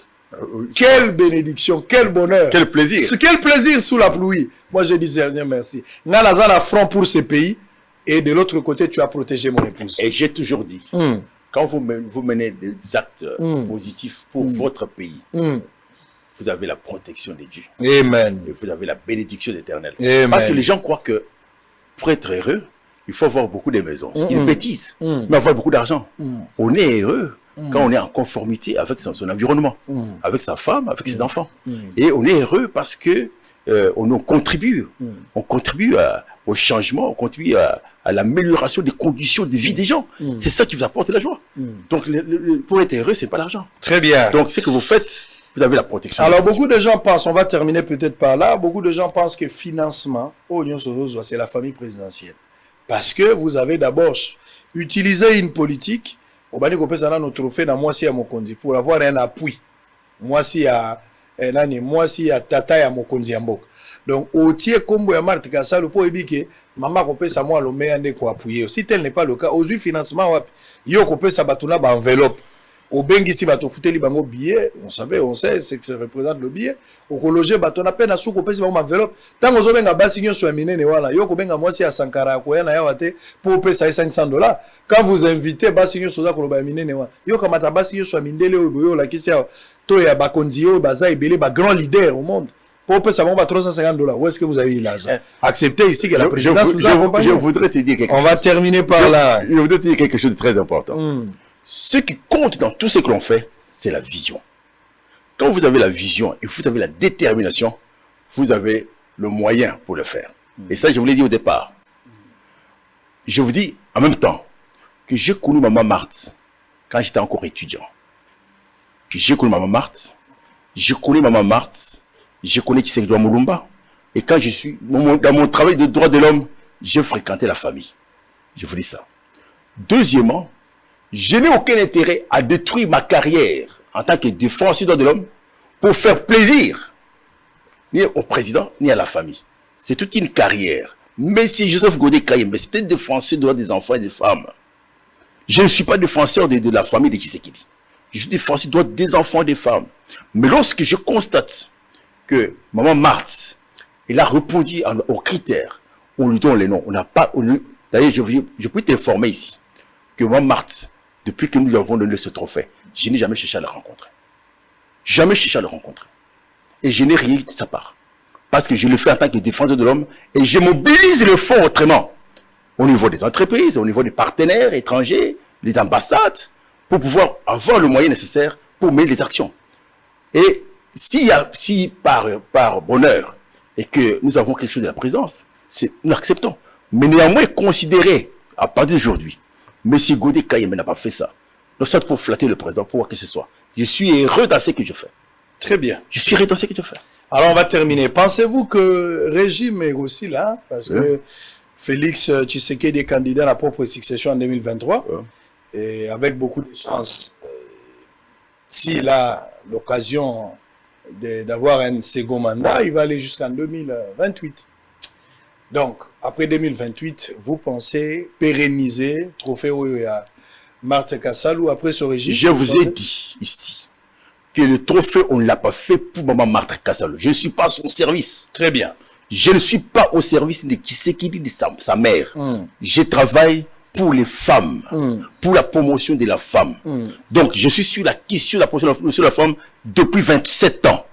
Quelle bénédiction, quel bonheur. Quel plaisir. Quel plaisir sous la pluie. Moi, je dis Seigneur, merci. Nalazan a front pour ce pays. Et de l'autre côté, tu as protégé mon épouse. Et j'ai toujours dit, quand vous menez des actes positifs pour votre pays, vous avez la protection de Dieu. Amen. Et vous avez la bénédiction d'Éternel. Parce que les gens croient que pour être heureux, il faut avoir beaucoup de maisons. C'est une bêtise. Mais avoir beaucoup d'argent. On est heureux quand on est en conformité avec son environnement, avec sa femme, avec ses enfants. Et on est heureux parce que on contribue. On contribue au changement, on contribue à l'amélioration des conditions de vie des gens. C'est ça qui vous apporte la joie. Donc, pour être heureux, c'est pas l'argent. Très bien. Donc, ce que vous faites, vous avez la protection. Alors, beaucoup de gens pensent, on va terminer peut-être par là, beaucoup de gens pensent que financement, c'est la famille présidentielle. Parce que vous avez d'abord utilisé une politique, pour avoir un appui. Moi, si à Tata ya Mokonzi Mbok. Donc, au tiers combo ya Marthe Kassalo pour éviter que maman kopé sa moi le meilleur ko appuyer. Si tel n'est pas le cas, aux financement wapi, yo kopé sa batuna ba enveloppe. Au bengi si bato futeli bango billet, on sait ce que ça représente le billet. Au loger bato na peine à sou kopé si bango enveloppe. Tant ozo benga basi nyo so minene wala, yo ko benga moi si à Sankara ko ya na yawate pour payer $500. Quand vous invitez basi nyo so za ko ba minene wala, yo kamata basi nyo so mindele oyo la kisi ya to ya bakonzio baza ebele ba grand leader au monde. Pour payer ça va $350. Où est-ce que vous avez eu l'argent? Acceptez ici que la présidence vous accompagne. Je voudrais te dire quelque chose. On va terminer par là. Je voudrais te dire quelque chose de très important. Ce qui compte dans tout ce que l'on fait, c'est la vision. Quand vous avez la vision et vous avez la détermination, vous avez le moyen pour le faire. Et ça, je vous l'ai dit au départ. Je vous dis en même temps que j'ai connu Maman Marthe quand j'étais encore étudiant. J'ai connu Maman Marthe. Je connais Maman Marthe. Je connais Tshisekedi Mulumba. Et quand je suis dans mon travail de droit de l'homme, j'ai fréquenté la famille. Je vous dis ça. Deuxièmement, je n'ai aucun intérêt à détruire ma carrière en tant que défenseur des droits de l'homme pour faire plaisir ni au président ni à la famille. C'est toute une carrière. Mais si Joseph Godé Kayembe, c'était défenseur des droits des enfants et des femmes. Je ne suis pas défenseur de la famille de Tshisekedi. je dis force, doit des enfants et des femmes. Mais lorsque je constate que Maman Marthe, elle a répondu aux critères, on lui donne les noms. On n'a pas. D'ailleurs, je peux t'informer ici que Maman Marthe, depuis que nous lui avons donné ce trophée, je n'ai jamais cherché à le rencontrer. Jamais cherché à le rencontrer. Et je n'ai rien de sa part. Parce que je le fais en tant que défenseur de l'homme et je mobilise le fonds autrement. Au niveau des entreprises, au niveau des partenaires étrangers, les ambassades, pour pouvoir avoir le moyen nécessaire pour mener les actions. Et si par bonheur, et que nous avons quelque chose de la présence, nous l'acceptons. Mais néanmoins, considérer, à partir d'aujourd'hui, M. Godé Kayembe n'a pas fait ça. Non seulement pour flatter le président, pour voir que ce soit. Je suis heureux dans ce que je fais. Très bien. Je suis heureux dans ce que je fais. Alors, on va terminer. Pensez-vous que le régime est aussi là, parce que Félix Tshisekedi est candidat à la propre succession en 2023, et avec beaucoup de chance, s'il a l'occasion d'avoir un second mandat, il va aller jusqu'en 2028. Donc, après 2028, vous pensez pérenniser Trophée Oyoya Marthe Kassalu après ce régime? Je vous ai dit ici que le trophée, on ne l'a pas fait pour Maman Marthe Kassalu. Je ne suis pas à son service. Très bien. Je ne suis pas au service de Tshisekedi, de sa mère. Je travaille pour les femmes, pour la promotion de la femme. Donc, je suis sur la question de la promotion de la femme depuis 27 ans,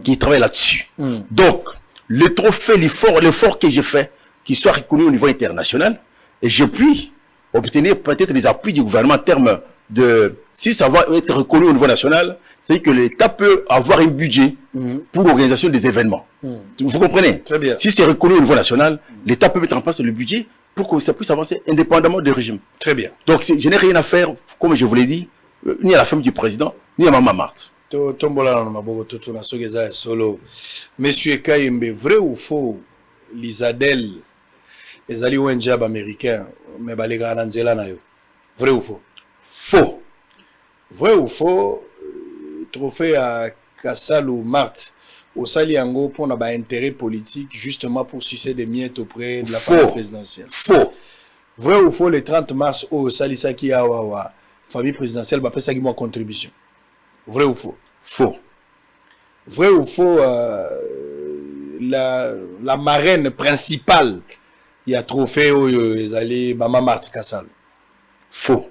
qui travaille là-dessus. Donc, le trophée, l'effort que j'ai fait, qu'il soit reconnu au niveau international, et je puis obtenir peut-être les appuis du gouvernement en termes de... Si ça va être reconnu au niveau national, c'est que l'État peut avoir un budget pour l'organisation des événements. Vous comprenez? Très bien. Si c'est reconnu au niveau national, l'État peut mettre en place le budget pour que ça puisse avancer indépendamment du régime. Très bien. Donc, je n'ai rien à faire, comme je vous l'ai dit, ni à la femme du président, ni à Maman Marthe. Monsieur Kayembe, vrai ou faux, l'Isadel, les alliés au job américain, mais baléga nanzela na yo? Vrai ou faux? Faux. Vrai ou faux, trophée à Kassalu Marthe, au Saliango pour un intérêt politique, justement pour sucer des miettes auprès de la famille présidentielle? Faux. Vrai ou faux, le 30 mars, au Salisaki Awawa, famille présidentielle, va faire sa contribution? Vrai ou faux? Faux. Vrai ou faux, la marraine principale, il y a trophée où ils allaient Maman Marthe Kassalu? Faux.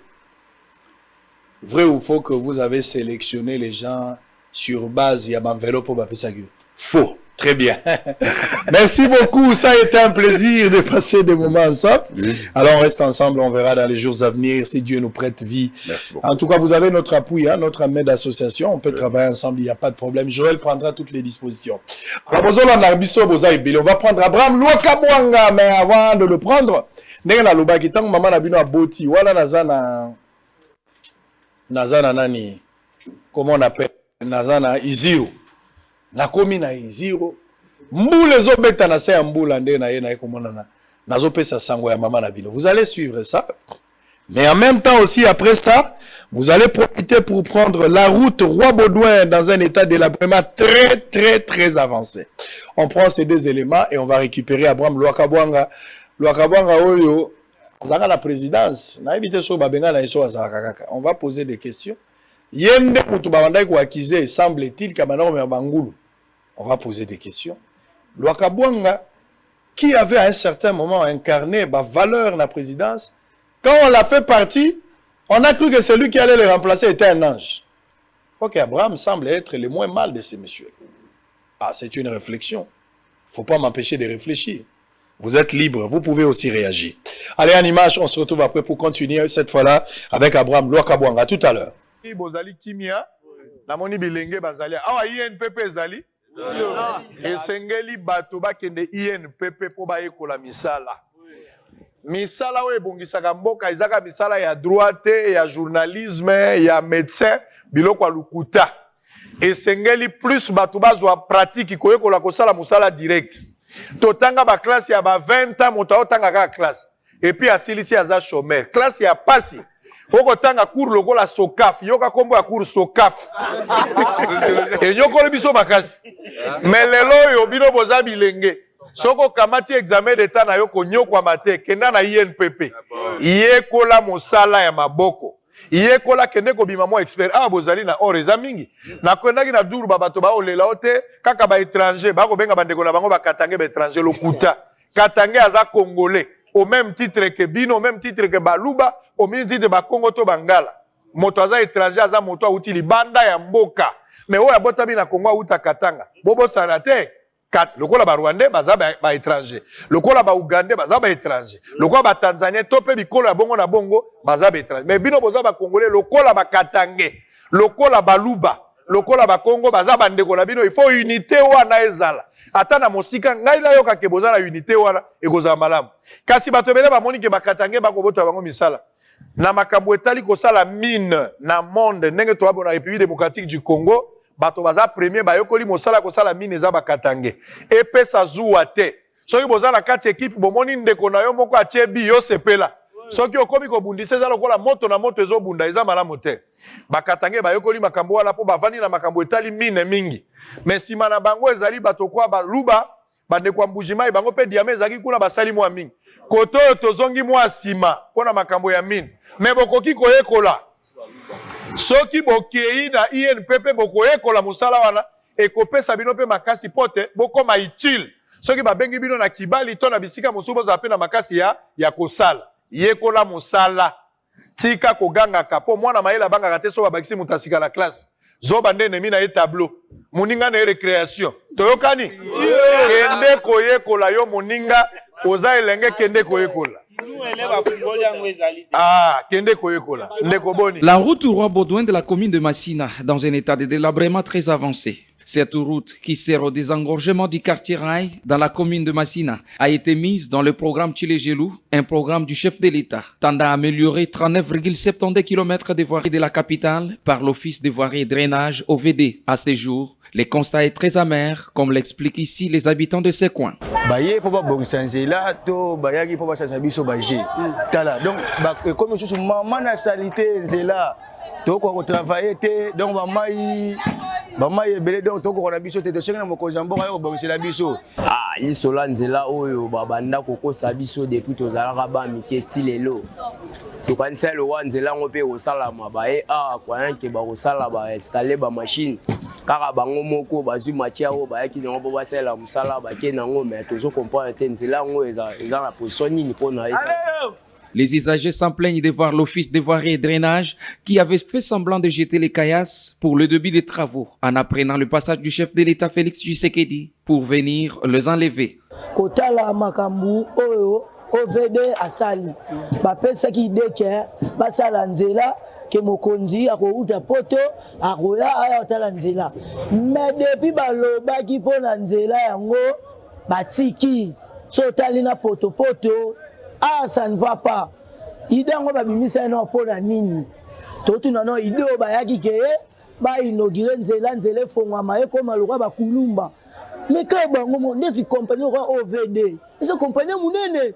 Vrai ou faux que vous avez sélectionné les gens sur base, il y a enveloppe pour Bapesagio? Faux. Très bien. Merci beaucoup. Ça a été un plaisir de passer des moments ensemble. Alors, on reste ensemble. On verra dans les jours à venir si Dieu nous prête vie. Merci beaucoup. En tout cas, vous avez notre appui, hein, notre aide d'association. On peut travailler ensemble. Il n'y a pas de problème. Joël prendra toutes les dispositions. Alors, on va prendre Abraham Luakabwanga. Mais avant de le prendre, maman a boti. Voilà, Nazana nani. Comment on appelle? Nazana Iziro. Na komi na Iziro. Mboule zo beta na se ya mboula nde na ye na ekomona na zo pesa sango ya mama na bino. Vous allez suivre ça. Mais en même temps aussi, après ça, vous allez profiter pour prendre la route Roi-Baudouin dans un état délabrement très avancé. On prend ces deux éléments et on va récupérer Abraham Luakabwanga. Luakabwanga oyo, zaka la présidence. Na évité so babenga na iso azaka kaka. On va poser des questions. Yende mutu babandai ko accuser, semble-t-il kamana me bangulu. On va poser des questions. Luakabwanga, qui avait à un certain moment incarné la valeur de la présidence, quand on l'a fait partie, on a cru que celui qui allait le remplacer était un ange. Ok, Abraham semble être le moins mal de ces messieurs. Ah, c'est une réflexion. Il ne faut pas m'empêcher de réfléchir. Vous êtes libre, vous pouvez aussi réagir. Allez, en image, on se retrouve après pour continuer cette fois-là avec Abraham Luakabwanga. Tout à l'heure. Bozali kimia, na moni bilenge bazali. Awa INPP zali. Esengeli bato bakende INPP po ba ekola misala. Misala we bongisaka mboka ezaka misala ya droite, ya journalisme, ya médecin, biloko ya lukuta. Esengeli plus bato bazwa pratique koyekola kosala musala direct. Totanga ba classe ya ba 20 ans moto otanga ka classe. Et puis asilisi aza chômeur. Classe ya pasi. Oko tanga cours lokola sokaf, yoka kombo ya cours sokaf. Et nyoko le biso makasi. Mais lelo yo bino boza bilenge. Soko kamati examen d'état na yoko nyoko amate kenda na INPP. Yekola mosala ya maboko. yekola kende kobima mo expert ah bozali na or eza mingi na kwendaki na duru babato ba olela ote kaka ba étranger ba ko benga bandeko na bango ba katange ba étranger lokuta katange aza congolais au même titre que bino au même titre que baluba au même titre ba Congo to bangala moto aza étranger aza moto auti libanda ya mboka mais oya bota bina Congo uta katanga bobo sarate lokola ba Rwandais baza ba étranger lokola ba Ougandais baza ba étranger lokola ba Tanzanien tope bikolo ya bongo na bongo baza ba étranger mais bino boza ba Congolais lokola ba katange lokola ba luba lokola ba Congo baza ba ndeko na bino il faut unité wana ezala ata na mosika ngai na yoka ke boza na unité wana ekozala malamu kasi bato bele bamoni ke ba katange bakobota bango misala na makambo etali kosala mine na monde ndenge to abona République démocratique du Congo bato baza premier bayokoli mosala kosala mine eza bakatange epesa zuwa te soki boza na kati équipe bomoni ndeko na yo moko atie bi yo sepela soki okomi kobundisa eza lokola moto na moto ezobunda eza malamu te bakatange bayokoli makambo wana po bavandi na makambo etali mine mingi mais sima na bango ezali bato kwa baluba bandeko ya mbujimai bango pe diame ezalaki kuna basali mwa mingi koto oyo tozongi mwa nsima mpona makambo ya mine mais bokoki koyekola soki bokei na INPP bokoyekola mosala wana ekopesa bino pe makasi pote bokoma utile soki babengi bino na kibali to na bisika mosusu bozala pe na makasi ya kosala yekola mosala tika kogangaka po mwana mayele abangaka te so babakisi moto asika na classe zoba nde enemi na ye tableau moninga na ye recréation toyokani kende koyekola yo moninga oza elenge kende koyekola. La route au roi Baudouin de la commune de Massina, dans un état de délabrement très avancé. Cette route, qui sert au désengorgement du quartier Rail dans la commune de Massina, a été mise dans le programme Tchilégelou, un programme du chef de l'État, tendant à améliorer 39,72 km de voirie de la capitale par l'Office de voirie et drainage OVD. À ce jour, le constat est très amer, comme l'expliquent ici les habitants de ces coins. Baye pour bongisa nzela to bayaki pour basasa biso baje tala donc comme sous maman na salité nzela to ko travailler te donc bamai ebele donc to ko na biso te to senga mokonzi mboka yo bongisela biso lisola nzela oyo babanda kokosa biso depuis tozalaka ba miketi lelo tokanisa le wa nzela ngo pe osalama baye kwa ke ba osala ba installer ba machine kaka bango moko bazwi matière oyo bayaki nango po basala mosala bake nango mais tozo comprendre te nzela ngo eza na position nini mpona esa. Les usagers s'en plaignent de voir l'office de voirie et drainage qui avait fait semblant de jeter les caillasses pour le début des travaux en apprenant le passage du chef de l'État Félix Tshisekedi pour venir les enlever. Kotala makambu oyo OVD asali bapesaki ideke basala nzela ke mokonzi akouta poto akoya aya otala nzela mais depuis balobaki mpona nzela yango batiki so otali na poto ça ne va pas idango babimisa na mpona nini totuna no ideo bayaki ke ba inaugure nzela efongwama ekoma lokwa bakulumba mais ka bango ndeti compagnie kwa OVD esa compagnie munene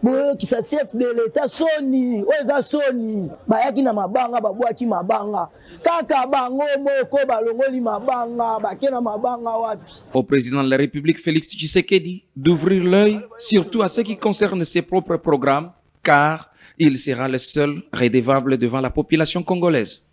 boyo kisa chef de l'État Sony oza Sony bayaki na mabanga babwaki mabanga kaka bango moko balongoli mabanga bakena mabanga wapi. Au président de la République Félix Tshisekedi d'ouvrir l'œil surtout à ce qui concerne ses propres programmes car il sera le seul redevable devant la population congolaise.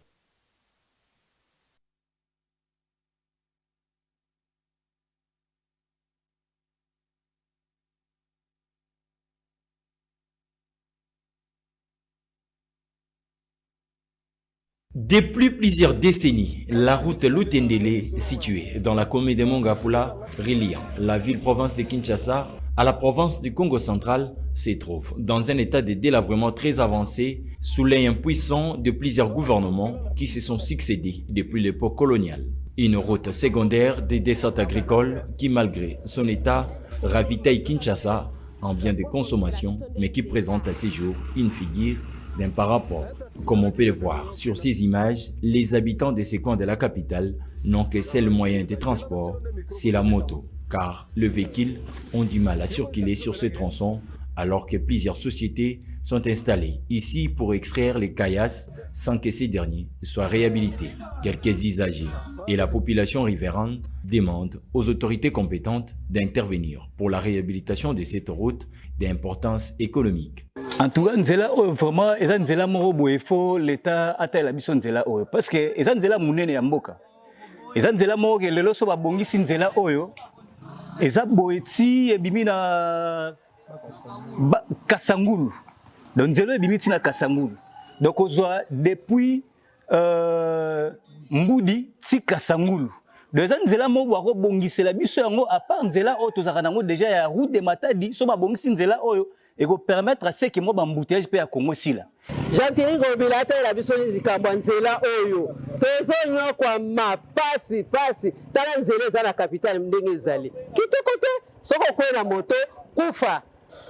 Depuis plusieurs décennies, la route Lutendele, située dans la commune de Mongafula, reliant la ville-province de Kinshasa à la province du Congo central, se trouve dans un état de délabrement très avancé sous l'œil impuissant de plusieurs gouvernements qui se sont succédés depuis l'époque coloniale. Une route secondaire des dessertes agricoles qui, malgré son état, ravitaille Kinshasa en biens de consommation, mais qui présente à ce jour une figure d'un parent pauvre. Comme on peut le voir sur ces images, les habitants de ces coins de la capitale n'ont que seul moyen de transport, c'est la moto, car les véhicules ont du mal à circuler sur ce tronçon alors que plusieurs sociétés sont installées ici pour extraire les caillasses sans que ces derniers soient réhabilités. Quelques usagers et la population riveraine demandent aux autorités compétentes d'intervenir pour la réhabilitation de cette route d'importance économique. En tout cas, nzela vraiment eza nzela moko boye fo l'état atala biso nzela oyo parce que eza nzela munene ya mboka. Eza nzela moko ke lelo so babongisi nzela oyo eza boye ti ebimi na Kasangulu. Donc nzela ebimi ti na Kasangulu. Donc ozwa depuis Mbudi ti Kasangulu. Donc eza nzela moko bako bongisela biso yango à part nzela oyo tozaka nango déjà ya route de Matadi so babongisi nzela oyo et ko permettre à ce que moi bambouteillage pe ya Congo sila. Jean-Thierry Ngobila ta la biso likambo nzela oyo. Tozo kwa mapasi pasi tala nzela za la capitale ndenge ezali. Kitokote soko kwela moto kufa.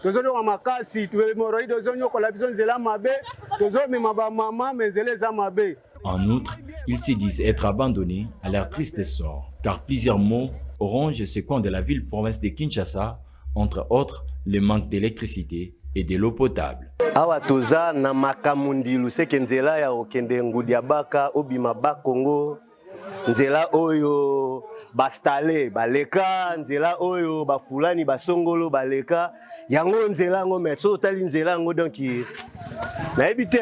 Tozo kwa makasi tu hemorroïde tozo nyoko la biso nzela mabe tozo mema ba mama menzele za mabe. En outre, ils se disent être abandonnés à leur triste sort, car plusieurs mots rongent ce coin de la ville-province de Kinshasa, entre autres le manque d'électricité et de l'eau potable. Awa toza na makamundilu seke nzela ya okende ngudi abaka obima ba Congo nzela oyo bastale baleka nzela oyo bafulani basongolo baleka yango nzela ngo metso tali nzela ngo donc na ebite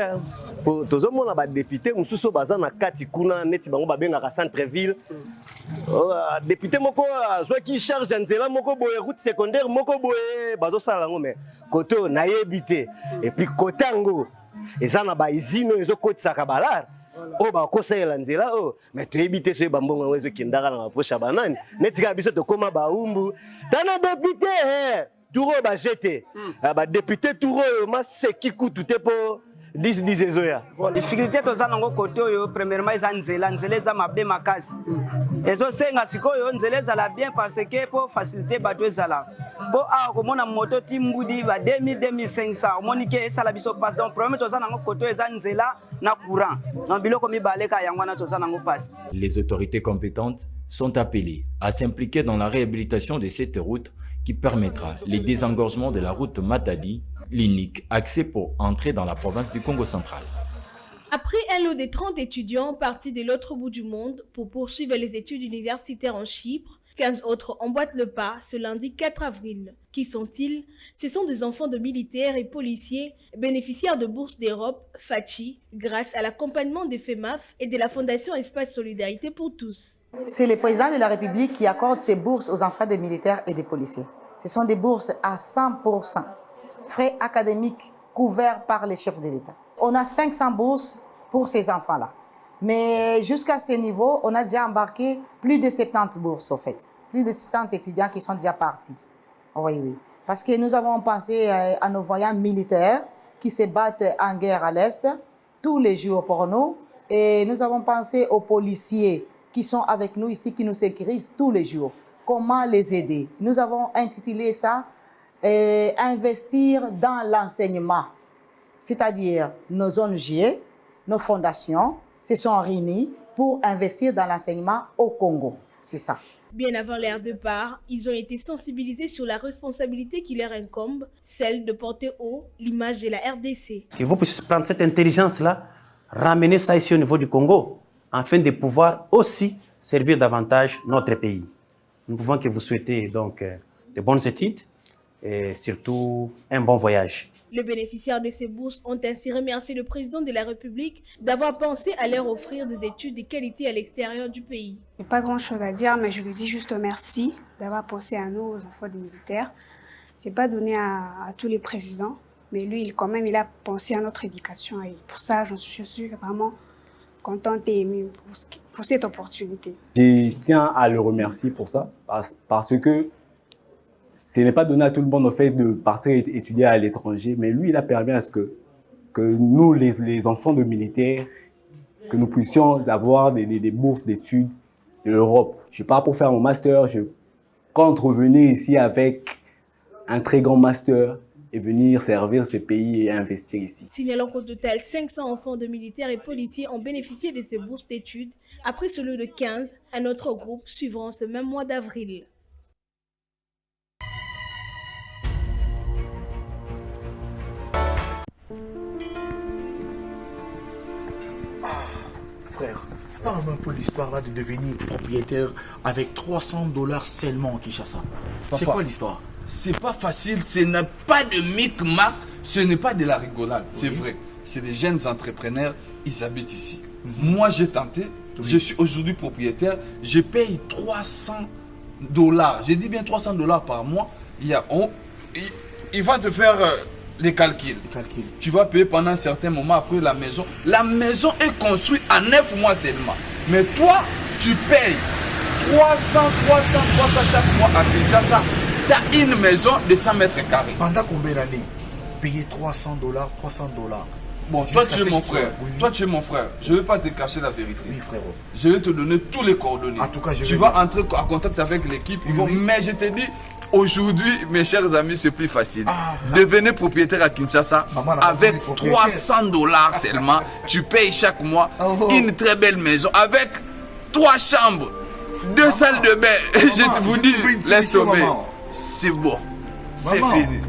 tozo mona ba député mususu baza na kati kuna neti bango babengaka centre ville député moko azwa ki charge nzela moko boye route secondaire moko boye bazo sala ngo mais koto na yebite et puis kotango eza na ba izino ezo kotisaka balar o ba kosela nzela o mais to yebite se bambongo ngo ezo kindaka na maposha banani neti ka biso to koma ba umbu tana député turo ba jeté ba député turo ma seki kutu te po 10 ezoya. Difficulté toza nango côté oyo premièrement eza nzela eza mabe makasi. Ezo senga sikoyo nzela ezala bien parce que pour faciliter bato ezala. Po a komona moto timbudi ba 2000 2500 omoni ke esala biso passe donc problème toza nango côté eza nzela na courant. Na biloko mibaleka yango na toza nango passe. Les autorités compétentes sont appelées à s'impliquer dans la réhabilitation de cette route qui permettra le désengorgement de la route Matadi, l'unique accès pour entrer dans la province du Congo central. Après un lot de 30 étudiants partis de l'autre bout du monde pour poursuivre les études universitaires en Chypre, 15 autres emboîtent le pas ce lundi 4 avril. Qui sont-ils? Ce sont des enfants de militaires et policiers bénéficiaires de bourses d'Europe, FACHI, grâce à l'accompagnement de FEMAF et de la Fondation Espace Solidarité pour tous. C'est le président de la République qui accorde ces bourses aux enfants des militaires et des policiers. Ce sont des bourses à 100%. Frais académiques couverts par les chefs de l'État. On a 500 bourses pour ces enfants-là. Mais jusqu'à ce niveau, on a déjà embarqué plus de 70 bourses, au fait. Plus de 70 étudiants qui sont déjà partis. Oui, oui. Parce que nous avons pensé à nos voyants militaires qui se battent en guerre à l'Est tous les jours pour nous. Et nous avons pensé aux policiers qui sont avec nous ici, qui nous sécurisent tous les jours. Comment les aider? Nous avons intitulé ça investir dans l'enseignement, c'est-à-dire nos ONG, nos fondations se sont réunies pour investir dans l'enseignement au Congo. C'est ça. Bien avant leur départ, ils ont été sensibilisés sur la responsabilité qui leur incombe, celle de porter haut l'image de la RDC. Que vous puissiez prendre cette intelligence-là, ramener ça ici au niveau du Congo, afin de pouvoir aussi servir davantage notre pays. Nous pouvons que vous souhaitez donc de bonnes études, et surtout un bon voyage. Les bénéficiaires de ces bourses ont ainsi remercié le président de la République d'avoir pensé à leur offrir des études de qualité à l'extérieur du pays. Il n'y a pas grand-chose à dire, mais je lui dis juste merci d'avoir pensé à nous, aux enfants des militaires. Ce n'est pas donné à tous les présidents, mais lui, quand même, il a pensé à notre éducation. Et pour ça, je suis vraiment contente et émue pour cette opportunité. Je tiens à le remercier pour ça, parce que ce n'est pas donné à tout le monde, au fait, de partir étudier à l'étranger, mais lui, il a permis à ce que nous, les enfants de militaires, que nous puissions avoir des bourses d'études de l'Europe. Je pars pour faire mon master, je compte revenir ici avec un très grand master et venir servir ces pays et investir ici. Signalant qu'au total, 500 enfants de militaires et policiers ont bénéficié de ces bourses d'études. Après ce lot de 15, un autre groupe suivra en ce même mois d'avril. Frère, parle-moi un peu l'histoire là de devenir propriétaire avec $300 seulement en Kinshasa. C'est quoi l'histoire? C'est pas facile, ce n'est pas de micmac. Ce n'est pas de la rigolade, c'est vrai. C'est des jeunes entrepreneurs, ils habitent ici. Moi, j'ai tenté, je suis aujourd'hui propriétaire, je paye $300. J'ai dit bien $300 par mois. Il va te faire les calculs. Tu vas payer pendant un certain moment après la maison. La maison est construite en 9 mois seulement. Mais toi, tu payes 300 chaque mois à Kinshasa. Tu as une maison de 100 mètres carrés. Pendant combien d'années? Payer $300, $300. Bon, toi tu es mon frère. Toi tu es mon frère. Je ne vais pas te cacher la vérité. Oui, frérot. Je vais te donner tous les coordonnées. En tout cas, tu vas entrer en contact avec l'équipe. Mais je te dis, aujourd'hui, mes chers amis, c'est plus facile. Devenez propriétaire à Kinshasa avec $300 seulement. Tu payes chaque mois une très belle maison avec 3 chambres, 2 salles de bain. Je vous dis, les sommets, c'est bon. C'est fini.